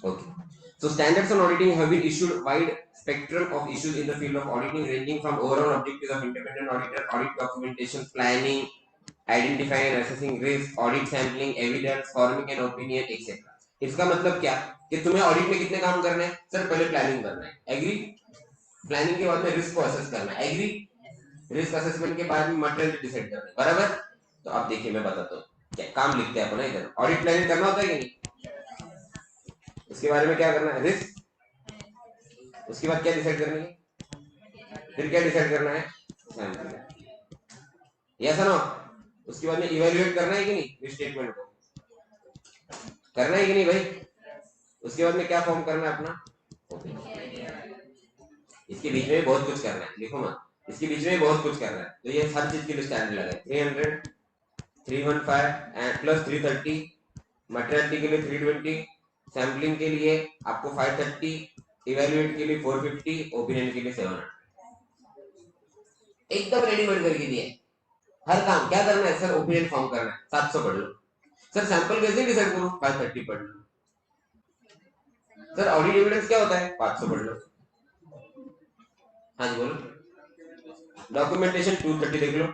Okay. So standards on auditing have been issued wide spectrum of issues in the field of auditing, ranging from overall objectives of independent auditor, audit documentation, planning, identifying and assessing risk, audit sampling, evidence, forming an opinion, etc. इसका मतलब क्या कि तुम्हें audit में कितने काम करने हैं? सर पहले प्लानिंग करना है, एग्री। प्लानिंग के बाद में रिस्क को असेस करना है, एग्री। रिस्क असेसमेंट के बाद में मटेरियल डिसाइड करना है, बराबर। तो अब देखिए मैं बताता हूँ क्या काम लिखते हैं अपना इधर। ऑडिट प्लानिंग करना होता है कि नहीं? उसके बारे में क्या करना है? रिस्क। उसके बाद क्या डिसाइड करनी है? फिर क्या डिसाइड करना है? यस ना। उसके बाद में इवेल्युएट करना है कि नहीं स्टेटमेंट को? करना है कि नहीं भाई? उसके बाद में क्या फॉर्म करना है अपना? इसके बीच में बहुत कुछ करना है, लिखो मत। इसके बीच में बहुत कुछ करना है, तो ये हर चीज के लिए स्टैंडर्ड लगा है। 300, 315 एंड प्लस 330, मटेरियलिटी के लिए 320, सैम्पलिंग के लिए आपको 530, इवेल्युएट के लिए 450, ओपिनियन के लिए 700। एकदम रेडीमेड करके दिया है। हर काम क्या करना है सर? ओपिनियन फॉर्म करना है, 700 पढ़ लो। सर सैंपल कैसे डिसाइड करूं? 530 पढ़ लो। सर ऑडिट एविडेंस क्या होता है? 500 पढ़ लो। हाँ जी बोलो। डॉक्यूमेंटेशन 230 देख लो।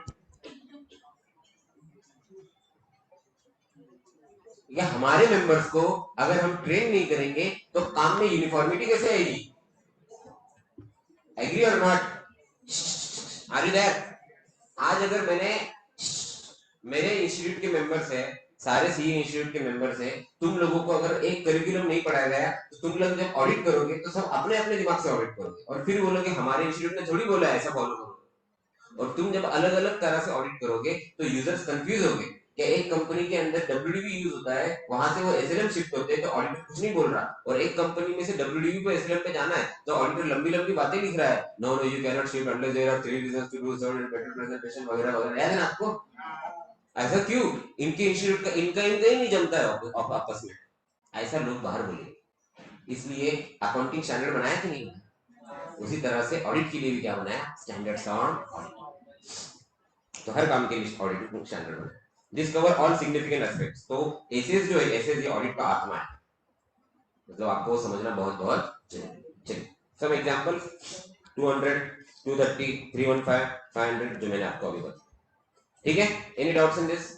या हमारे मेंबर्स को अगर हम ट्रेन नहीं करेंगे तो काम में यूनिफॉर्मिटी कैसे आएगी? एग्री और नॉट? Are you there? आज अगर मैंने मेरे इंस्टीट्यूट के मेंबर्स है, सारे सी इंस्टीट्यूट के मेंबर्स है, तुम लोगों को अगर एक करिकुलम नहीं पढ़ाया गया तो तुम लोग जब ऑडिट करोगे तो सब अपने अपने दिमाग से ऑडिट करोगे और फिर बोलोगे हमारे इंस्टीट्यूट ने थोड़ी बोला ऐसा फॉलो करो। और तुम जब अलग अलग तरह से ऑडिट करोगे तो यूजर्स कंफ्यूज होंगे कि एक कंपनी के अंदर डब्ल्यूडीबी यूज होता है, वहां से वो एसएलएम शिफ्ट होते हैं तो ऑडिटर कुछ नहीं बोल रहा, और एक कंपनी में से डब्ल्यूडीबी पे एसएलएम पे जाना है तो ऑडिटर लंबी लंबी बातें लिख रहा है, no no you can not shift unless there are 3 reasons to do so, better presentation वगैरह वगैरह। याद है ना आपको? ऐसा क्यों? इनके इंस्टीट्यूट का इनका इनका ही नहीं जमता है आपस में, ऐसा लोग बाहर बोले। इसलिए अकाउंटिंग स्टैंडर्ड बनाया कि नहीं? उसी तरह से ऑडिट के लिए भी क्या बनाया? Standards on audit. तो हर काम के लिए ऑडिट स्टैंडर्ड बनाया। This cover all significant aspects. तो एसएस जो है, एसएस ये ऑडिट का आत्मा है, मतलब आपको समझना बहुत बहुत जरूरी। चलिए सम एग्जांपल 200, 230, 315, 500 जो मैंने आपको अभी बताया। ठीक है? Any doubts in this?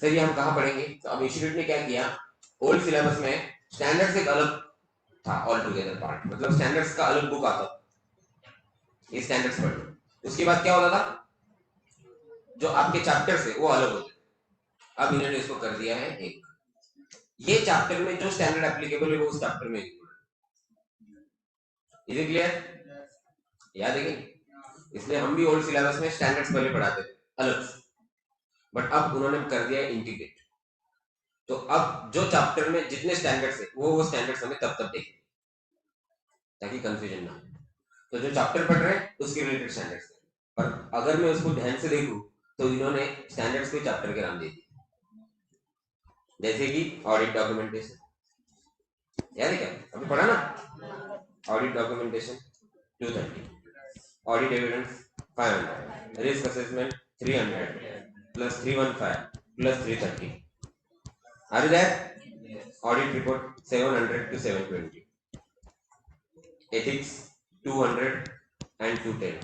Sir ये हम कहाँ पढ़ेंगे? तो अब इंस्टीट्यूट ने क्या किया, ओल्ड सिलेबस में स्टैंडर्ड्स एक अलग था, ऑल टुगेदर पार्ट, मतलब स्टैंडर्ड्स का अलग बुक आता, ये स्टैंडर्ड्स पढ़ लो। उसके बाद क्या होता था, जो आपके चैप्टर्स है वो अलग होते थे। अब इन्होंने इसको कर दिया है एक, ये चैप्टर में जो स्टैंडर्ड एप्लीकेबल है वो उस चैप्टर में इज इट क्लियर? याद है कि? इसलिए हम भी ओल्ड सिलेबस में स्टैंडर्ड्स पहले पढ़ाते थे अलग से, बट अब उन्होंने कर दिया है इंटीग्रेट। तो अब जो चैप्टर में जितने स्टैंडर्ड्स है वो स्टैंडर्ड्स हमें तब तब देखें ताकि कंफ्यूजन ना हो। तो जो चैप्टर पढ़ रहे हैं उसके रिलेटेड स्टैंडर्ड्स है, पर अगर मैं उसको ध्यान से देखूं तो इन्होंने स्टैंडर्ड्स को चैप्टर के नाम दे दिए, जैसे कि ऑडिट डॉक्यूमेंटेशन, याद है क्या? अभी पढ़ा ना? Audit documentation 230, audit evidence 500, risk assessment 300 plus 315 plus 330, or that audit report 700 to 720, ethics 200 and 210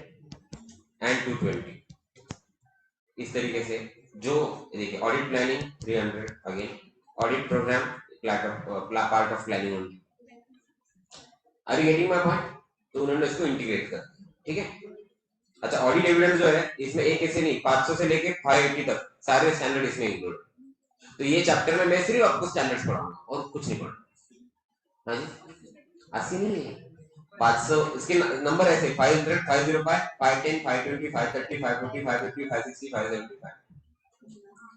and 220। इस तरीके से जो देखिए audit planning 300 again, audit programme part of planning only. Are you getting my point? तो उन्होंने इसको इंटीग्रेट कर दिया, ठीक है? अच्छा ऑडिट एविडेंस जो है इसमें एक ऐसे नहीं, 500 से लेके 580 तक सारे स्टैंडर्ड इसमें इंक्लूड। तो ये चैप्टर में मैं सिर्फ आपको स्टैंडर्ड्स पढ़ाऊंगा और कुछ नहीं पढ़ाऊंगा। हाँ जी, 80 नहीं है, 500 इसके नंबर ऐसे 500, 505, 510, 520, 530, 540, 550, 560, 575।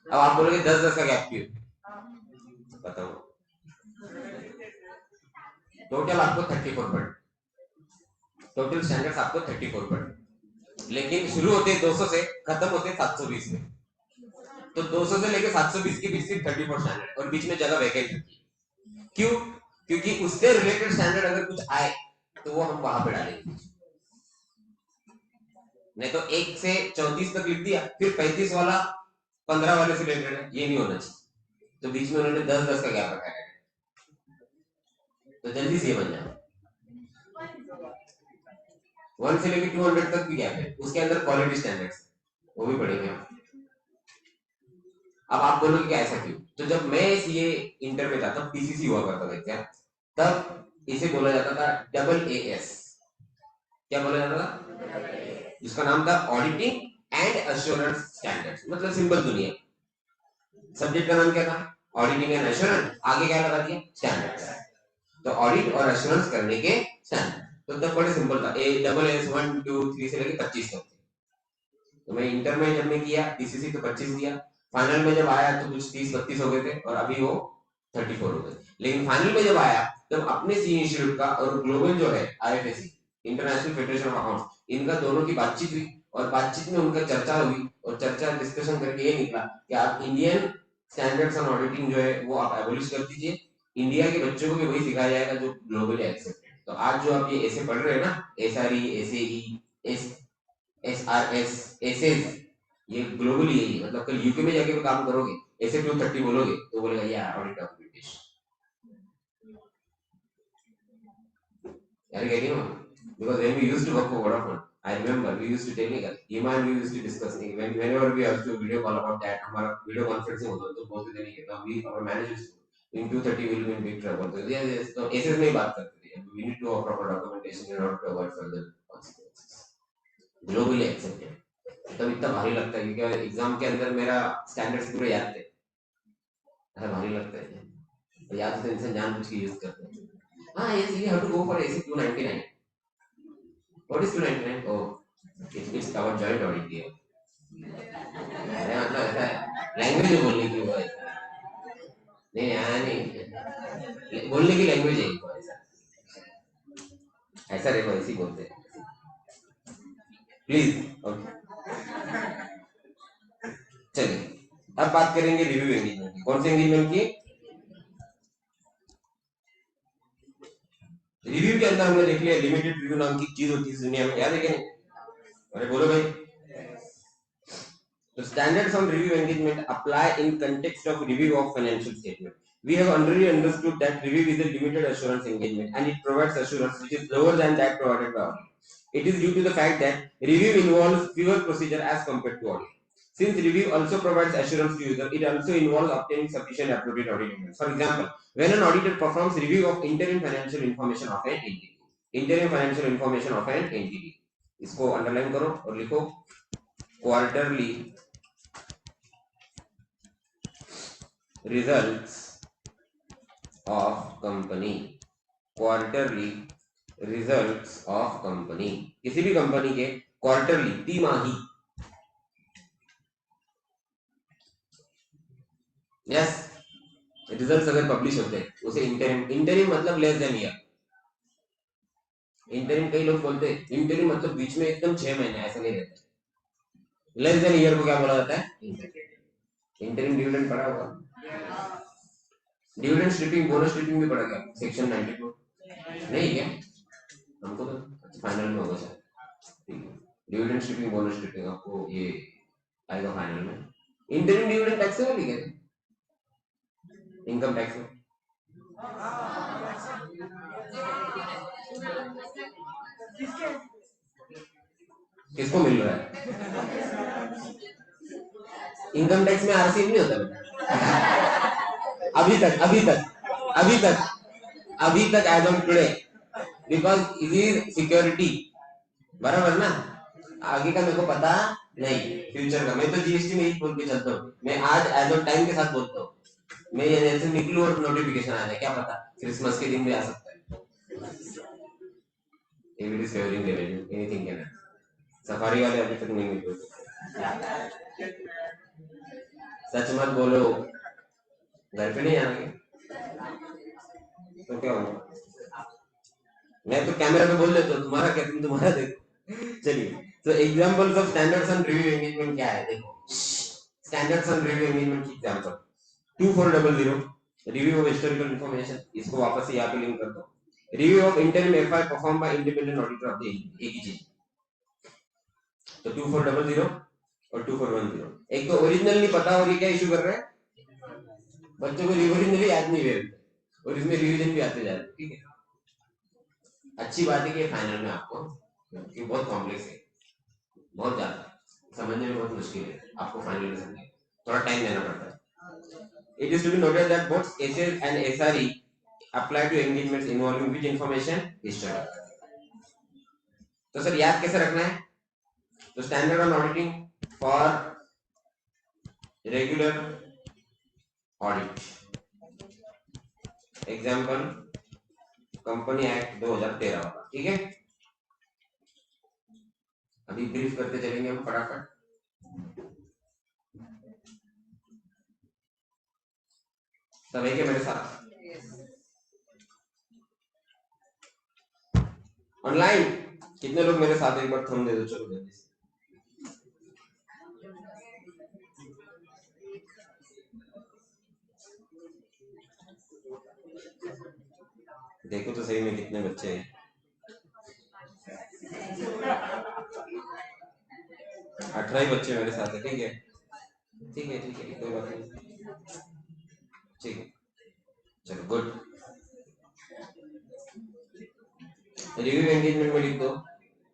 अब आप बोलोगे 10-10 का गैप क्यों? बताओ। टोटल आपको 34 पढ़, टोटल स्टैंडर्ड्स आपको 34 पढ़, लेकिन शुरू होते 200 से, खत्म होते 720 में। तो 200 से लेकर 720 के बीच सिर्फ 34 स्टैंडर्ड और बीच में जगह वैकेंट रखी। क्यों? क्योंकि उससे रिलेटेड स्टैंडर्ड अगर कुछ आए तो वो हम वहां पे डालेंगे, नहीं तो 1 से 34 तक लिख दिया फिर 35 वाला 15 वाले से रिलेटेड है, ये नहीं होना चाहिए। तो बीच में उन्होंने 10-10 का गैप रखा है। तो जल्दी सीए बन जाओ। 1 से लेकर 200 तक भी गैप है, उसके अंदर क्वालिटी स्टैंडर्ड्स वो भी पढ़ेंगे हम। अब आप बोलोगे कि ऐसा क्यों? तो जब मैं सीए इंटर में था तब पीसीसी हुआ करता था क्या, तब इसे बोला जाता था डबल एएस। क्या बोला जाता था? जिसका नाम था ऑडिटिंग एंड एश्योरेंस स्टैंडर्ड्स, मतलब सिंपल दुनिया। सब्जेक्ट का नाम क्या था? ऑडिटिंग एंड एश्योरेंस, आगे क्या लगा दिया? स्टैंडर्ड्स। तो ऑडिट और एश्योरेंस करने के स्टैंडर्ड, तो तब बड़े सिंपल था, ए डबल एस 1 2 3 से लेकर 25 तक। तो मैं इंटर में जब मैं किया पीसीसी तो 25 दिया, फाइनल में जब आया तो कुछ 30-32 हो गए थे और अभी वो 34 हो गए। लेकिन फाइनल में जब आया तब अपने सी इंस्टीट्यूट का और ग्लोबल जो है IFSC, international federation of accounts, इनका दोनों की बातचीत हुई और बातचीत में उनका चर्चा हुई और चर्चा डिस्कशन करके ये निकला कि आप इंडियन स्टैंडर्ड्स ऑन ऑडिटिंग जो है वो आप एबॉलिश कर दीजिए, इंडिया के बच्चों को भी वही सिखाया जाएगा जो ग्लोबली एक्सेप्टेड। तो आज जो आप ये ऐसे पढ़ रहे हैं ना, एसआरई, एसएई, एसआरएस, एसएस, ये ग्लोबली यही है। मतलब कल यूके में जाके काम करोगे ऐसे 230 बोलोगे तो बोलेगा यार ऑडिट डॉक्यूमेंटेशन, यार getting on? Because when we used to work for Vodafone, I remember we used to technical, Iman we used to discuss whenever we have to video call about that, हमारा video conferencing होता तो बोलते थे नहीं, we our managers in 230 will be in big trouble, तो yes तो ऐसे नहीं बात करते थे, we need to have proper documentation in order to avoid further consequences, globally accepted। तब इतना भारी लगता है क्योंकि एग्जाम के अंदर मेरा स्टैंडर्ड्स पूरे याद थे, ऐसा भारी लगता है याद तो इंसान जानबूझ के यूज करते हैं। हाँ yes you have to go for AC 299। What is 299? Oh, it's our joint audit here। अरे मतलब ऐसा लैंग्वेज बोलने की वो ऐसा नहीं, यहाँ नहीं बोलने की लैंग्वेज है वो ऐसा, ऐसा देखो ऐसी बोलते हैं प्लीज। ओके चलिए अब बात करेंगे रिव्यू एंगेजमेंट की। कौन से एंगेजमेंट की? रिव्यू के अंदर हमने देख लिया लिमिटेड रिव्यू नाम की चीज होती है इस दुनिया में, याद है कि नहीं? अरे बोलो भाई। The standards on review engagement apply in context of review of financial statement. We have already understood that review is a limited assurance engagement and it provides assurance which is lower than that provided by audit. It is due to the fact that review involves fewer procedure as compared to audit. Since review also provides assurance to user, it also involves obtaining sufficient appropriate audit evidence. For example, when an auditor performs review of interim financial information of an entity, interim financial information of an entity, इसको underline करो और लिखो quarterly results of company, quarterly results of company, किसी भी company के quarterly तिमाही, yes results अगर publish होते हैं उसे इंटरिम, इंटरिम मतलब लेस देन ईयर। इंटरिम कई लोग बोलते हैं इंटरिम मतलब बीच में एकदम 6 महीने, ऐसा नहीं रहता। लेस देन ईयर को क्या बोला जाता है? इंटरिम। डिविडेंड पड़ा होगा, डिविडेंड स्ट्रिपिंग, बोनस स्ट्रिपिंग भी पड़ा क्या सेक्शन 92? नहीं क्या? हमको तो फाइनल में होगा सर, ठीक है। डिविडेंड स्ट्रिपिंग, बोनस स्ट्रिपिंग आपको ये आएगा फाइनल में। इंटरिम डिविडेंड टैक्स है ठीक है, इनकम टैक्स में किसको मिल रहा है? इनकम टैक्स में आरसीएम नहीं होता बेटा अभी तक, अभी तक, अभी तक, अभी तक as on today, because it is security, बराबर ना? आगे का मेरे को पता नहीं, फ्यूचर का। मैं तो जीएसटी में ही बोल के चलता हूँ, मैं आज एज ऑन टाइम के साथ बोलता हूँ। मैं ये जैसे निकलूं और नोटिफिकेशन आ जाए, क्या पता क्रिसमस के दिन भी आ सकता है। If it is favoring revenue, anything can happen. Safari वाले अभी तक नहीं मिले, सच मत बोलो, घर पे नहीं आएंगे तो क्या होगा? मैं तो कैमरा पे बोल देता हूँ, तुम्हारा क्या, तुम तुम्हारा देखो। चलिए, तो examples of standards on review engagement क्या है देखो। स्टैंडर्ड्स ऑन रिव्यू एंगेजमेंट की example 2400 review of historical information, इसको वापस से यहाँ पे लिंक कर दो। Review of interim FI perform by independent auditor of the एक ही चीज। तो 2400 और 2410, एक तो ओरिजिनल नहीं पता और ये क्या इशू कर रहे हैं, बच्चों को ओरिजिनली याद नहीं है और इसमें रिवीजन भी आते जा रहे हैं, ठीक है। अच्छी बात है कि फाइनल में आपको, क्योंकि बहुत कॉम्प्लेक्स है, बहुत ज्यादा समझने में बहुत मुश्किल है, आपको फाइनल में समझने थोड़ा टाइम देना पड़ता है। It is to be noted that both HL and SRE apply to engagements involving which information history. तो सर याद कैसे रखना है? तो standard on auditing for regular audit, example company act 2013 होगा, ठीक है। अभी ब्रीफ करते चलेंगे हम फटाफट। सब है क्या मेरे साथ? ऑनलाइन कितने लोग मेरे साथ? एक बार थंब दे दो, चलो जल्दी से। देखो तो सही में कितने बच्चे हैं। 18 ही बच्चे मेरे साथ है, ठीक है ठीक है ठीक है, कोई बात नहीं, ठीक है, चलो गुड। रिव्यू एंगेजमेंट में लिख दो,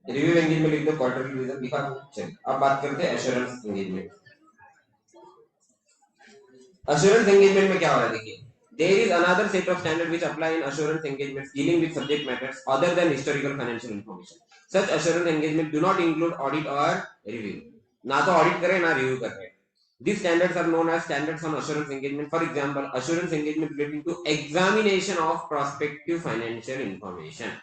रिव्यू एंगेजमेंट में लिख दो, क्वार्टरली रिजल्ट लिखा दो। चलिए अब बात करते हैं एश्योरेंस एंगेजमेंट। एश्योरेंस एंगेजमेंट में क्या हो रहा है देखिए, there is another set of standards which apply in assurance engagements dealing with subject matters other than historical financial information. Such assurance engagements do not include audit or review. ना तो audit करें ना रिव्यू कर रहे हैं। These standards are known as standards on assurance engagement. For example, assurance engagement relating to examination of prospective financial information.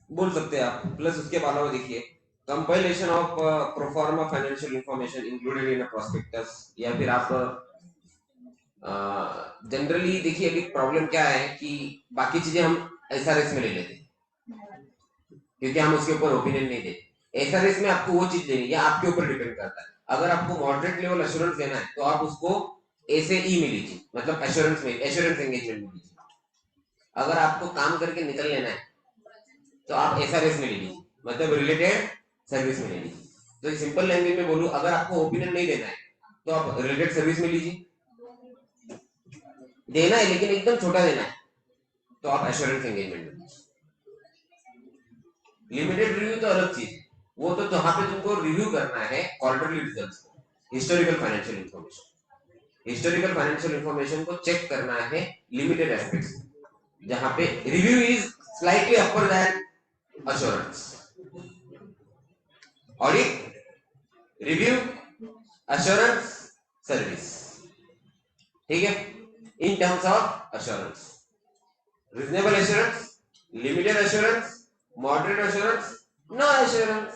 बोल सकते हैं आप, प्लस उसके अलावा देखिए compilation of proforma financial information included in a prospectus, या फिर आप जनरली देखिए अभी प्रॉब्लम क्या है कि बाकी चीजें हम एसआरएस में ले लेते हैं क्योंकि हम उसके ऊपर ओपिनियन नहीं देते। एसआरएस में आपको वो चीज देनी है, आपके ऊपर डिपेंड करता है। अगर आपको मॉडरेट लेवल एश्योरेंस देना है तो आप उसको ए से ई में लीजिए, मतलब एश्योरेंस में, एश्योरेंस एंगेजमेंट में लीजिए। अगर आपको काम करके निकल लेना है तो आप एसआरएस में ले लीजिए, मतलब रिलेटेड सर्विस में ले लीजिए। तो सिंपल लैंग्वेज में बोलूं, अगर आपको ओपिनियन नहीं देना है तो आप रिलेटेड सर्विस में लीजिए। देना है लेकिन एकदम छोटा देना है तो आप एश्योरेंस एंगेजमेंट में लीजिए। लिमिटेड रिव्यू तो अलग चीज है, वो तो जहां पे तुमको रिव्यू करना है क्वार्टरली रिजल्ट्स को, historical financial information, historical financial information को चेक करना है लिमिटेड एस्पेक्ट्स, जहां पे review is slightly upper than assurance. Audit, review, assurance, service, ठीक है। In terms of assurance, reasonable assurance, limited assurance, moderate assurance, no assurance.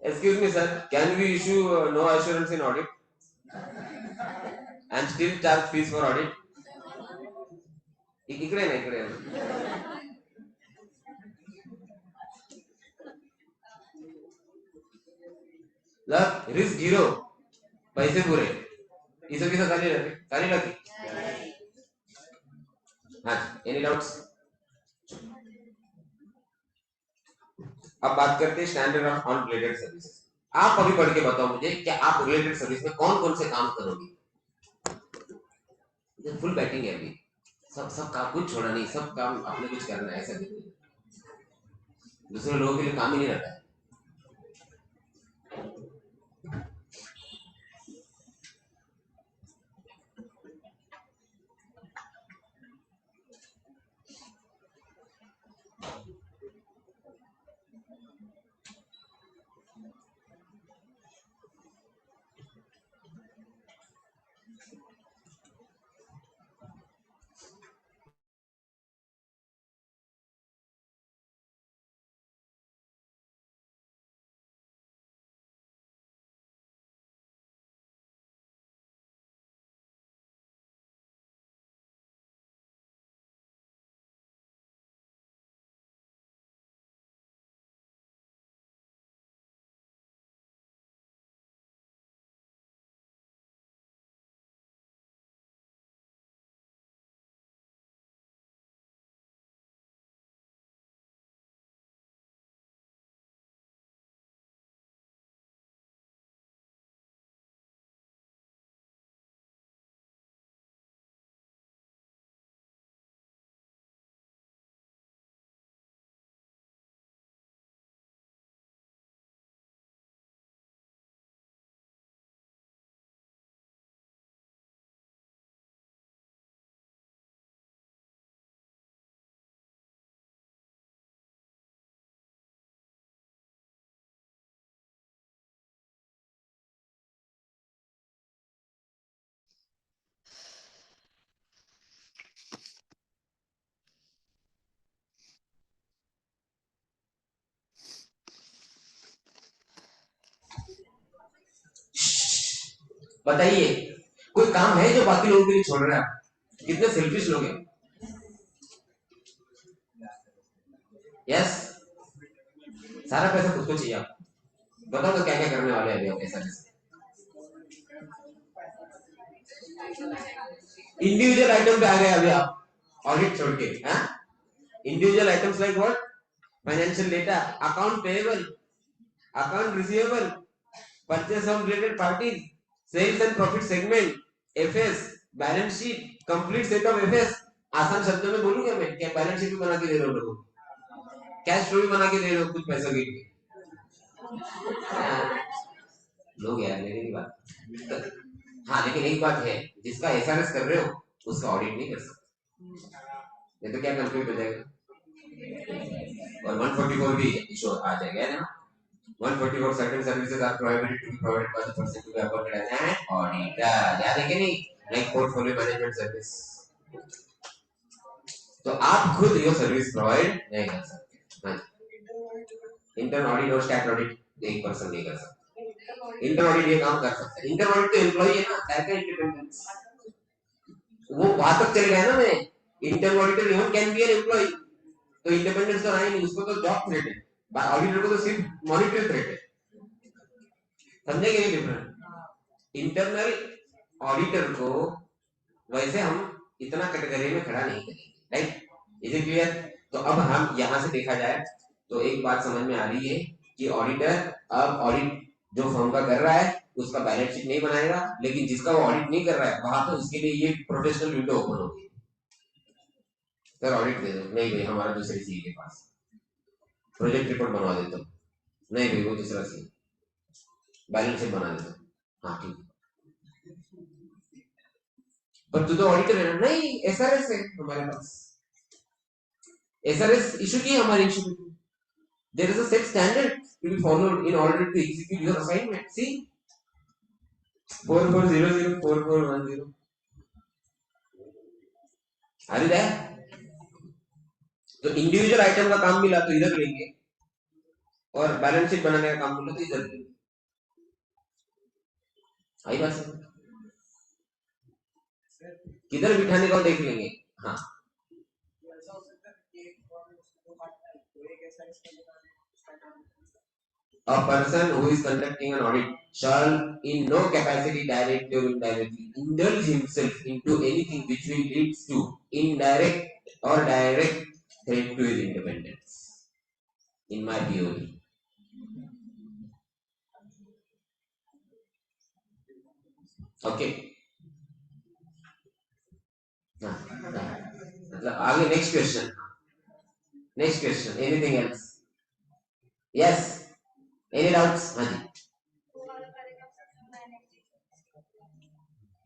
Excuse me sir, can we issue no assurance in audit and still charge fees for audit? इकडे ना इकडे risk zero, पैसे पूरे, इसो किसो चाली लगी। हाँ, एनी डाउट्स? अब बात करते हैं स्टैंडर्ड ऑन रिलेटेड सर्विसेज। आप अभी पढ़ के बताओ मुझे, क्या आप रिलेटेड सर्विस में कौन कौन से काम करोगे? फुल बैटिंग है अभी, सब सब काम कुछ छोड़ा नहीं, सब काम आपने कुछ करना है, ऐसा नहीं दूसरे लोगों के लिए काम ही नहीं रहता है। बताइए, कोई काम है जो बाकी लोगों के लिए छोड़ रहे हैं? कितने सेल्फिश लोग हैं। यस, सारा पैसा खुद को चाहिए आपको। बताओ तो क्या क्या करने वाले हैं अभी आप ऐसा कैसे? इंडिविजुअल आइटम पे आ गए अभी आप ऑडिट छोड़ के। हाँ, individual items like what? Financial data, account payable, account receivable, purchase of related parties, sales and profit segment, FS, balance sheet, complete set of FS. आसान शब्दों में बोलूंगा मैं, क्या बैलेंस शीट भी बना के दे रहे हो लोगों को, कैश फ्लो भी बना के दे रहे हो कुछ पैसों के लिए। लोग यार मेरी बात। हाँ, लेकिन एक बात है, जिसका एसआरएस कर रहे हो उसका ऑडिट नहीं कर सकते, ये तो क्या कंप्लीट हो जाएगा। और 144 भी इशू आ जाएगा ना। 144 certain services are prohibited to be provided by the person to be appointed as an auditor। याद है कि नहीं? like portfolio management service। तो आप खुद ये सर्विस प्रोवाइड नहीं कर सकते। हाँ, इंटर्न ऑडिट और स्टैट ऑडिट एक पर्सन नहीं कर सकता। इंटर्न ऑडिट ये काम कर सकता है। इंटर्न ऑडिट तो एम्प्लॉई है ना, दैट का इंडिपेंडेंस। वो वहां तक चले गए ना। मैं intern auditor even can be an employee, तो इंडिपेंडेंस तो रहा ही नहीं, उसको तो जॉब थ्रेट है। ऑडिटर को तो सिर्फ मॉनिटरी थ्रेट है। समझेंगे नहीं डिफरेंस? इंटरनल ऑडिटर को वैसे हम इतना कैटेगरी में खड़ा नहीं करेंगे, राइट? Is it clear? तो अब हम यहां से देखा जाए तो एक बात समझ में आ रही है कि ऑडिटर अब ऑडिट जो फर्म का कर रहा है उसका बैलेंस शीट नहीं बनाएगा, लेकिन जिसका वो ऑडिट नहीं कर रहा है वहां पे उसके लिए ये प्रोफेशनल विंडो ओपन होगी। सर ऑडिट दे दो, नहीं भाई हमारा दूसरे सी के पास। प्रोजेक्ट रिपोर्ट बनवा देता हूँ, नहीं भाई वो दूसरा सी। बैलेंस शीट बना देता हूँ, हाँ ठीक। पर तू तो ऑडिटर है ना? नहीं, एसआरएस है हमारे पास। एसआरएस इशू की हमारे इंस्टीट्यूट में। There is a set standard to be followed in order to execute your assignment. C 44004410। अरे दे, तो इंडिविजुअल आइटम का काम मिला तो इधर लेंगे, और बैलेंस शीट बनाने का काम मिला तो इधर लेंगे। आई बात समझ? किधर बिठाने का देख लेंगे। हाँ, a person who is conducting an audit shall in no capacity directly or indirectly indulge himself into anything which will lead to indirect or direct threat to his independence, in my theory। Okay, मतलब आगे next question. Next question, anything else? Yes, any doubts? हाँ जी,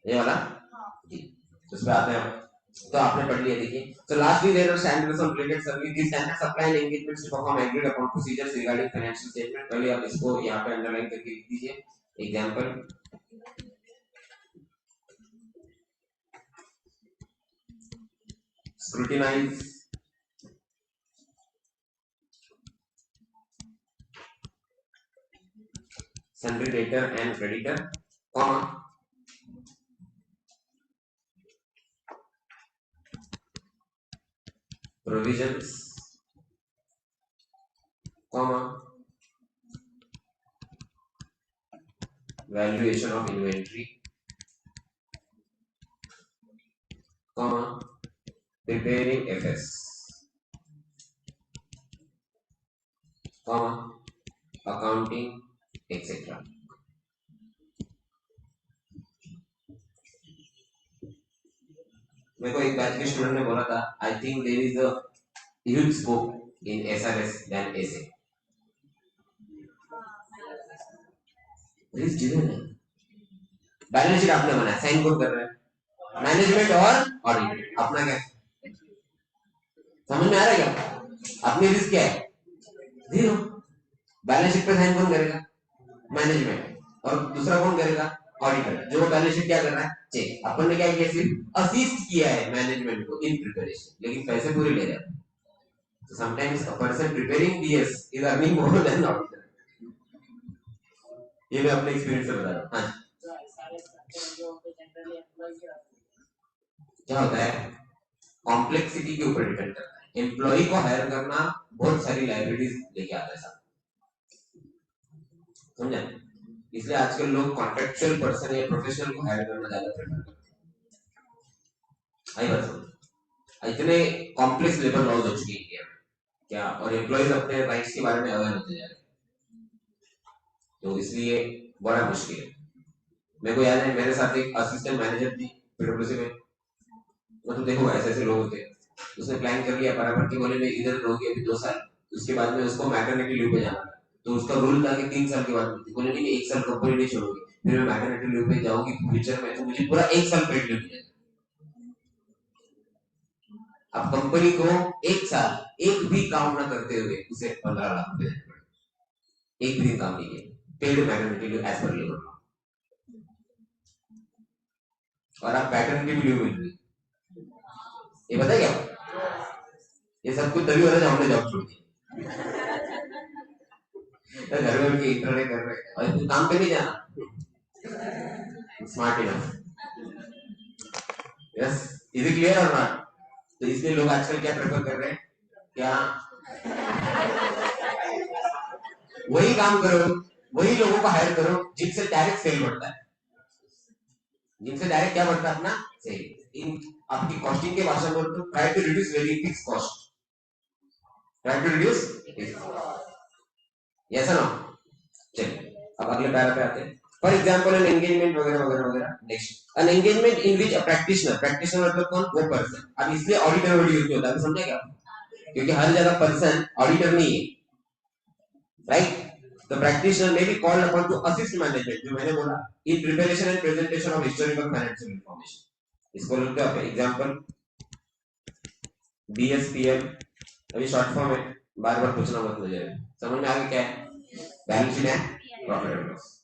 ये वाला जी, उस पे आते हैं। तो आपने पढ़ लिया, देखिए। So lastly there are standards of related service। These standards apply in engagements to perform agreed upon procedures regarding financial statement। पहले आप इसको यहाँ पे अंडरलाइन करके लिख दीजिए। Example, scrutinize sundry debtor and creditor, comma provisions, comma valuation of inventory, comma preparing FS, comma accounting, etc। मेरे को एक बैच के स्टूडेंट ने बोला था, I think there is a huge scope in SRS then SA. Please zero नहीं, balance sheet आपने बनाया, साइन कौन कर रहा है? मैनेजमेंट और ऑडिट। अपना क्या समझ में आ रहा है? क्या अपनी रिस्क क्या है? जीरो। बैलेंस शीट पे साइन कौन करेगा? मैनेजमेंट। और दूसरा कौन करेगा? ऑडिटर। जो बैलेंस शीट क्या कर रहा है? चेक। अपन ने क्या किया? सिर्फ असिस्ट किया है मैनेजमेंट को इन प्रिपरेशन, लेकिन पैसे पूरे ले रहे हैं। So sometimes a person preparing DS is earning more than auditor। ये मैं अपने एक्सपीरियंस से बता रहा हूँ। हाँ, क्या होता है, कॉम्प्लेक्सिटी के ऊपर डिपेंड करता है। एम्प्लॉय को हायर करना बहुत सारी लाइबिलिटीज लेके आता है साथ, समझा? इसलिए आजकल लोग कॉन्ट्रेक्चुअल पर्सन या प्रोफेशनल को हायर करना ज्यादा प्रेफर करते हैं। आई बात समझ? इतने कॉम्प्लेक्स लेबर लॉज हो चुके हैं इंडिया में क्या, और एम्प्लॉयज अपने राइट्स के बारे में अवेयर होते जा रहे हैं, तो इसलिए बड़ा मुश्किल है। मेरे को याद है मेरे साथ एक असिस्टेंट मैनेजर थी पीडब्ल्यूसी में, मतलब देखो ऐसे ऐसे लोग होते हैं, उसने प्लान कर लिया बराबर कि बोले मैं इधर रहूंगी अभी 2 साल, उसके बाद में उसको मैटरनिटी लीव पे जाना है, तो उसका रूल था कि 3 साल के बाद मिलती, बोले नहीं 1 साल कंपनी नहीं छोड़ूंगी, फिर मैं मैटरनिटी लीव पे जाऊंगी फ्यूचर में, तो मुझे पूरा 1 साल पेड लीव मिलेगा। अब कंपनी को 1 साल एक भी काम ना करते हुए उसे 15 लाख रुपए देने पड़े, एक भी दिन काम नहीं किया, paid maternity leave as per labour, और आप पैटर्निटी भी लीव मिल रही, ये बताइए क्या? ये सब कुछ तभी हो रहा है जब हमने जॉब छोड़ दी, तो घर में उनके इंटरव्यू कर रहे हैं और काम पे नहीं जाना, smart enough, yes, is it clear और नॉट? तो इसलिए लोग आजकल क्या प्रेफर कर रहे हैं, क्या वही काम करो, वही लोगों को हायर करो जिनसे डायरेक्ट सेल बढ़ता है, जिनसे डायरेक्ट क्या बढ़ता है अपना सेल। इन आपकी कॉस्टिंग के भाषा में तो try to reduce very fix cost, try to reduce, yes ना? चलिए अब अगले पैरा पे आते हैं। फॉर एग्जाम्पल एन एंगेजमेंट वगैरह वगैरह वगैरह। Next, an engagement in which a practitioner, practitioner मतलब कौन, वो पर्सन। अब इसलिए ऑडिटर वर्ड यूज होता है, समझे क्या? क्योंकि हर जगह पर्सन ऑडिटर नहीं है, right? The practitioner may be called upon to assist management, जो मैंने बोला, in preparation and presentation of historical financial information. इसको लिखते हैं एग्जाम्पल BSPM, अभी शॉर्ट फॉर्म है, बार बार पूछना मत मुझे, समझ में आ गया क्या है? बैलेंस शीट है, profit and loss,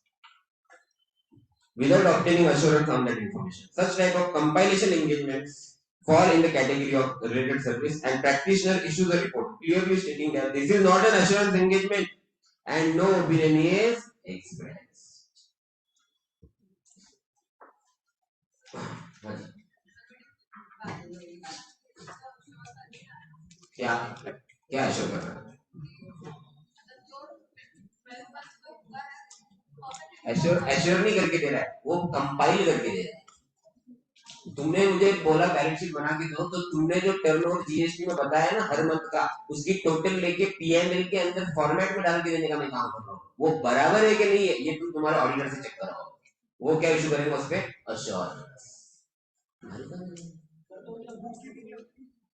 without obtaining assurance on that information. Such type of compilation engagements fall in the category of related service, and practitioner issues a report clearly stating that this is not an assurance engagement and no opinion is expressed. क्या क्या assure कर रहा है? Assure assure नहीं करके दे रहा है, वो कंपाइल करके दे रहा है। तुमने मुझे बोला बैलेंस शीट बना के दो, तो तुमने जो टर्नओवर जीएसटी में बताया ना हर मंथ का, उसकी टोटल लेके पीएनएल के अंदर फॉर्मेट में डाल के देने का मैं काम कर रहा हूँ, वो बराबर है कि नहीं है ये तुम तुम्हारे ऑडिटर से चेक कराओ, वो क्या इशू करेंगे उस पर, अश्योरेंस।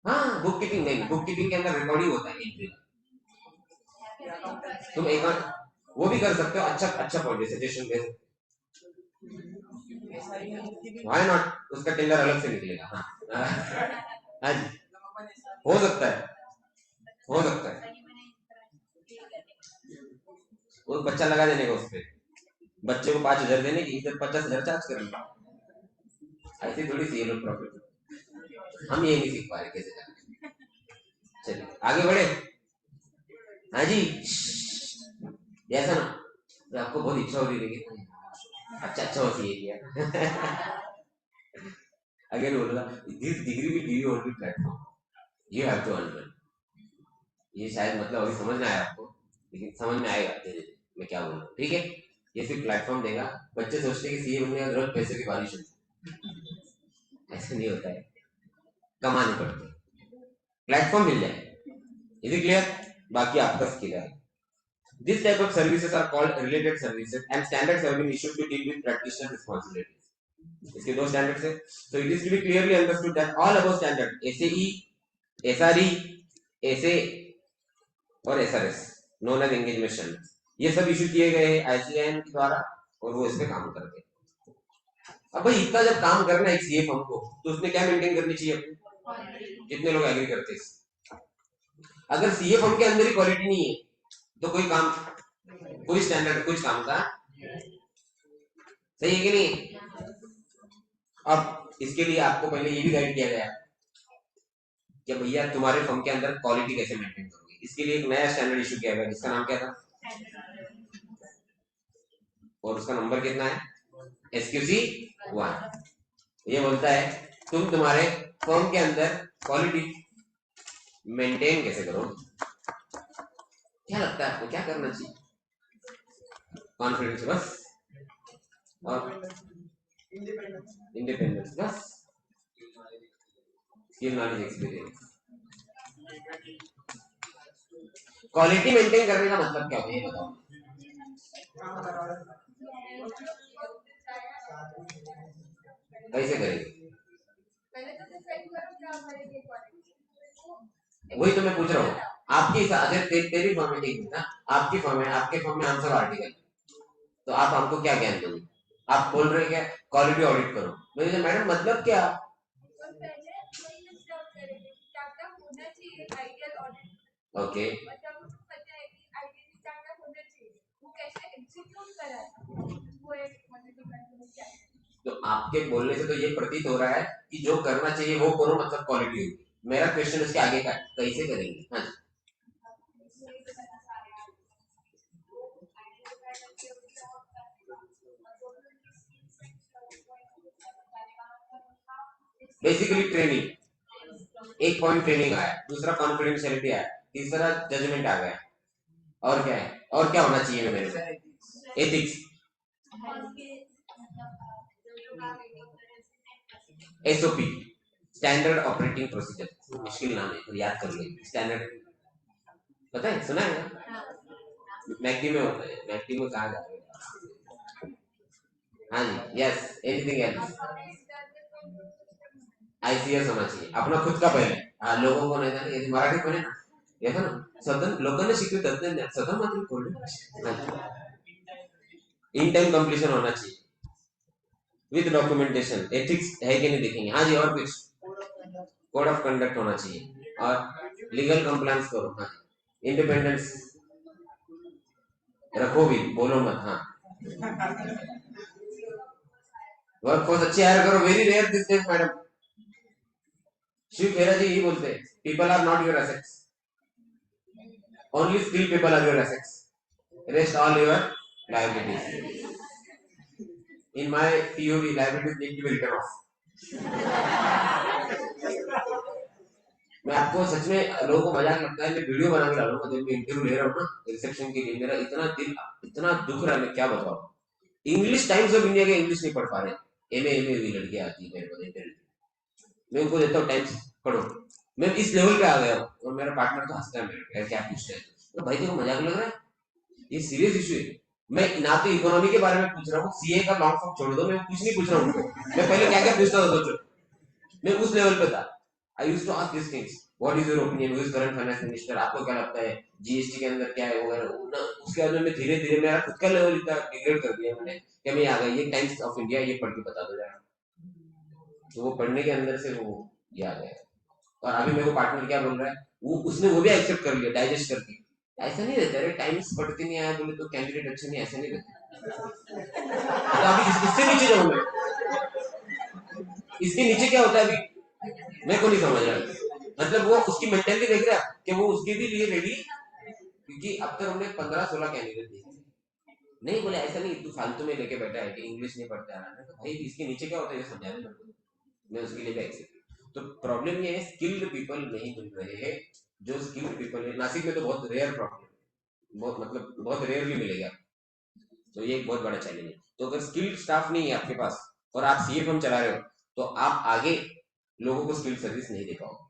हाँ बुक कीपिंग नहीं, बुक कीपिंग के अंदर रिकॉर्डिंग होता है एंट्री, तुम एक वो भी कर सकते हो, अच्छा अच्छा point suggestion they, why not, उसका टेंडर अलग से निकलेगा। हाँ हाँ जी, हो सकता है, हो सकता है, वो बच्चा लगा देने का उस पर, बच्चे को 5,000 देने की, इधर 50,000 चार्ज करेंगे, ऐसी थोड़ी सी ये लोग प्रॉफिट, हम ये नहीं सीख पा रहे कैसे जाने। चलिए आगे बढ़े। हाँ जी, ऐसा ना, तो आपको बहुत इच्छा हो रही है, अच्छा अच्छा वसी किया अगेन बोलूंगा, this degree will give you only platform, you have to earn. ये शायद मतलब अभी समझ में आया आपको, लेकिन समझ में आएगा धीरे धीरे मैं क्या बोल रहा हूँ, ठीक है? ये सिर्फ प्लेटफॉर्म देगा। बच्चे सोचते हैं कि सीए बनने का जरूरत पैसे की बारिश होती है, ऐसा नहीं होता है, कमाने पड़ते हैं, प्लेटफॉर्म मिल जाए, इज इट क्लियर? बाकी आपका स्किल है। This type of services are called related services, and standards have been issued to deal with practitioner responsibilities. इसके दो स्टैंडर्ड्स हैं, so it is to be clearly understood that all above standard SAE, SRE, SA और SRS known as engagement standards, ये सब issue किए गए हैं ICAN के द्वारा, और वो इस पे काम करते हैं। अब भाई इतना जब काम करना है एक सीए फर्म को, तो उसने क्या मेंटेन करनी चाहिए अपनी, कितने लोग एग्री करते हैं? अगर सीए फर्म के अंदर ही क्वालिटी नहीं है तो कोई काम, कोई स्टैंडर्ड कुछ काम का, सही है कि नहीं? अब इसके लिए आपको पहले ये भी गाइड किया गया कि भैया तुम्हारे फर्म के अंदर क्वालिटी कैसे मेंटेन करोगे, इसके लिए एक नया स्टैंडर्ड इशू किया गया जिसका नाम क्या था, और उसका नंबर कितना है, SQC 1। ये बोलता है तुम तुम्हारे फर्म के अंदर क्वालिटी मेंटेन कैसे करो? क्या लगता है आपको क्या करना चाहिए? कॉन्फिडेंस बस और इंडिपेंडेंस बस, skill knowledge experience. Quality maintain करने का मतलब क्या है ये बताओ? कैसे करेंगे? वही तो मैं पूछ रहा हूँ। आपकी तेरी फॉर्म में ठीक ना, आपकी फॉर्म में, आपके फॉर्म में आंसर आर्टिकल, तो आप हमको क्या ज्ञान दोगे? आप बोल रहे क्या क्वालिटी ऑडिट करो, मुझे मैडम मतलब क्या? ओके तो आपके बोलने से तो ये प्रतीत हो रहा है कि जो करना चाहिए वो करो, मतलब क्वालिटी होगी। मेरा क्वेश्चन इसके आगे का कैसे करेंगे? हाँ जी, बेसिकली ट्रेनिंग, एक पॉइंट ट्रेनिंग आया, दूसरा कॉन्फिडेंशियलिटी आया, तीसरा जजमेंट आ गया, और क्या है? और क्या होना चाहिए मेरे से? Ethics, SOP, standard operating procedure. मुश्किल नाम है, याद कर लो। स्टैंडर्ड पता है, सुना है ना? मैकडी में होता है, मैकडी में कहा जाता है। हाँ जी, यस, एनीथिंग एल्स? आईसीएस होना चाहिए अपना खुद का पहले। हाँ, लोगों को नहीं था, ये मराठी पढ़े ना, ये था ना, स्वतंत्र लोकांना शिक्षित तंत्रज्ञान स्वतः मात्र खोलने। इन टाइम कंप्लीशन होना चाहिए विद डॉक्यूमेंटेशन। एथिक्स है कि नहीं देखेंगे। हाँ जी, और कुछ? कोड ऑफ कंडक्ट होना चाहिए और लीगल कंप्लायंस करो। हाँ, इंडिपेंडेंस रखो भी, बोलो मत। हाँ, वर्कफोर्स अच्छी हायर करो। Very rare this days madam, Shiv Khera ji यही बोलते हैं, people are not your assets, only skill people are your assets, rest all your liabilities. In my theory, liabilities need to be written off. मैं आपको सच में, लोगों को मजाक लगता है, मैं वीडियो बना के डालूंगा जब मैं इंटरव्यू ले रहा हूँ ना रिसेप्शन के लिए। मेरा इतना दिल, इतना दुख रहा है, मैं क्या बताऊँ। इंग्लिश टाइम्स ऑफ इंडिया के इंग्लिश नहीं पढ़ पा रहे। एमए हुई लड़कियां आती है मेरे को इंटरव्यू, मैं उनको देता हूँ टाइम्स पढ़ो। मैं इस लेवल पे आ गया हूँ और मेरा पार्टनर तो हंसता है मेरे को, क्या पूछते हैं तो भाई तेरे को मजाक लग रहा है, ये सीरियस इशू है। मैं ना तो इकोनॉमी के बारे में पूछ रहा हूँ, सीए का लॉन्ग फॉर्म छोड़ दो, मैं कुछ नहीं पूछ रहा हूँ उनको। मैं पहले क्या क्या पूछता था सोचो, मैं उस लेवल पे था। I used to ask this things, what is your opinion, who is current finance minister, आपको क्या लगता है जीएसटी के अंदर क्या है वगैरह। उसके बाद में मैं धीरे धीरे मेरा खुद का लेवल इतना डिग्रेड कर दिया मैंने कि मैं आ गया ये टाइम्स ऑफ इंडिया, ये पढ़ के बता दो जरा। तो वो पढ़ने के अंदर से वो ये आ गया। और अभी मेरे को पार्टनर क्या बोल रहा है, वो उसने वो भी एक्सेप्ट कर लिया डाइजेस्ट करके। ऐसा नहीं रहता, अरे टाइम्स पढ़ते नहीं आया बोले तो कैंडिडेट अच्छे नहीं, ऐसा नहीं रहता। तो अभी इससे नीचे जाऊं मैं, इसके नीचे क्या होता है अभी मेरे को नहीं समझ रहा। मतलब वो उसकी मेंटेलिटी देख रहा है कि वो उसके भी लिए रेडी, क्योंकि अब तक हमने 15-16 कैंडिडेट देखे। नहीं बोले ऐसा नहीं, तू फालतू में लेके बैठा है कि इंग्लिश नहीं पढ़ता है। तो भाई इसके नीचे क्या होता है ये समझा दे, मैं उसके लिए भी एक्सेप्ट। तो प्रॉब्लम ये है स्किल्ड पीपल नहीं मिल रहे हैं। जो स्किल्ड पीपल है नासिक में तो बहुत रेयर प्रॉब्लम, बहुत मतलब बहुत रेयरली मिलेगा। तो ये एक बहुत बड़ा चैलेंज है। तो अगर स्किल्ड स्टाफ नहीं है आपके पास और आप सीए फर्म चला रहे हो तो आप आगे लोगों को स्किल्ड सर्विस नहीं दे पाओगे।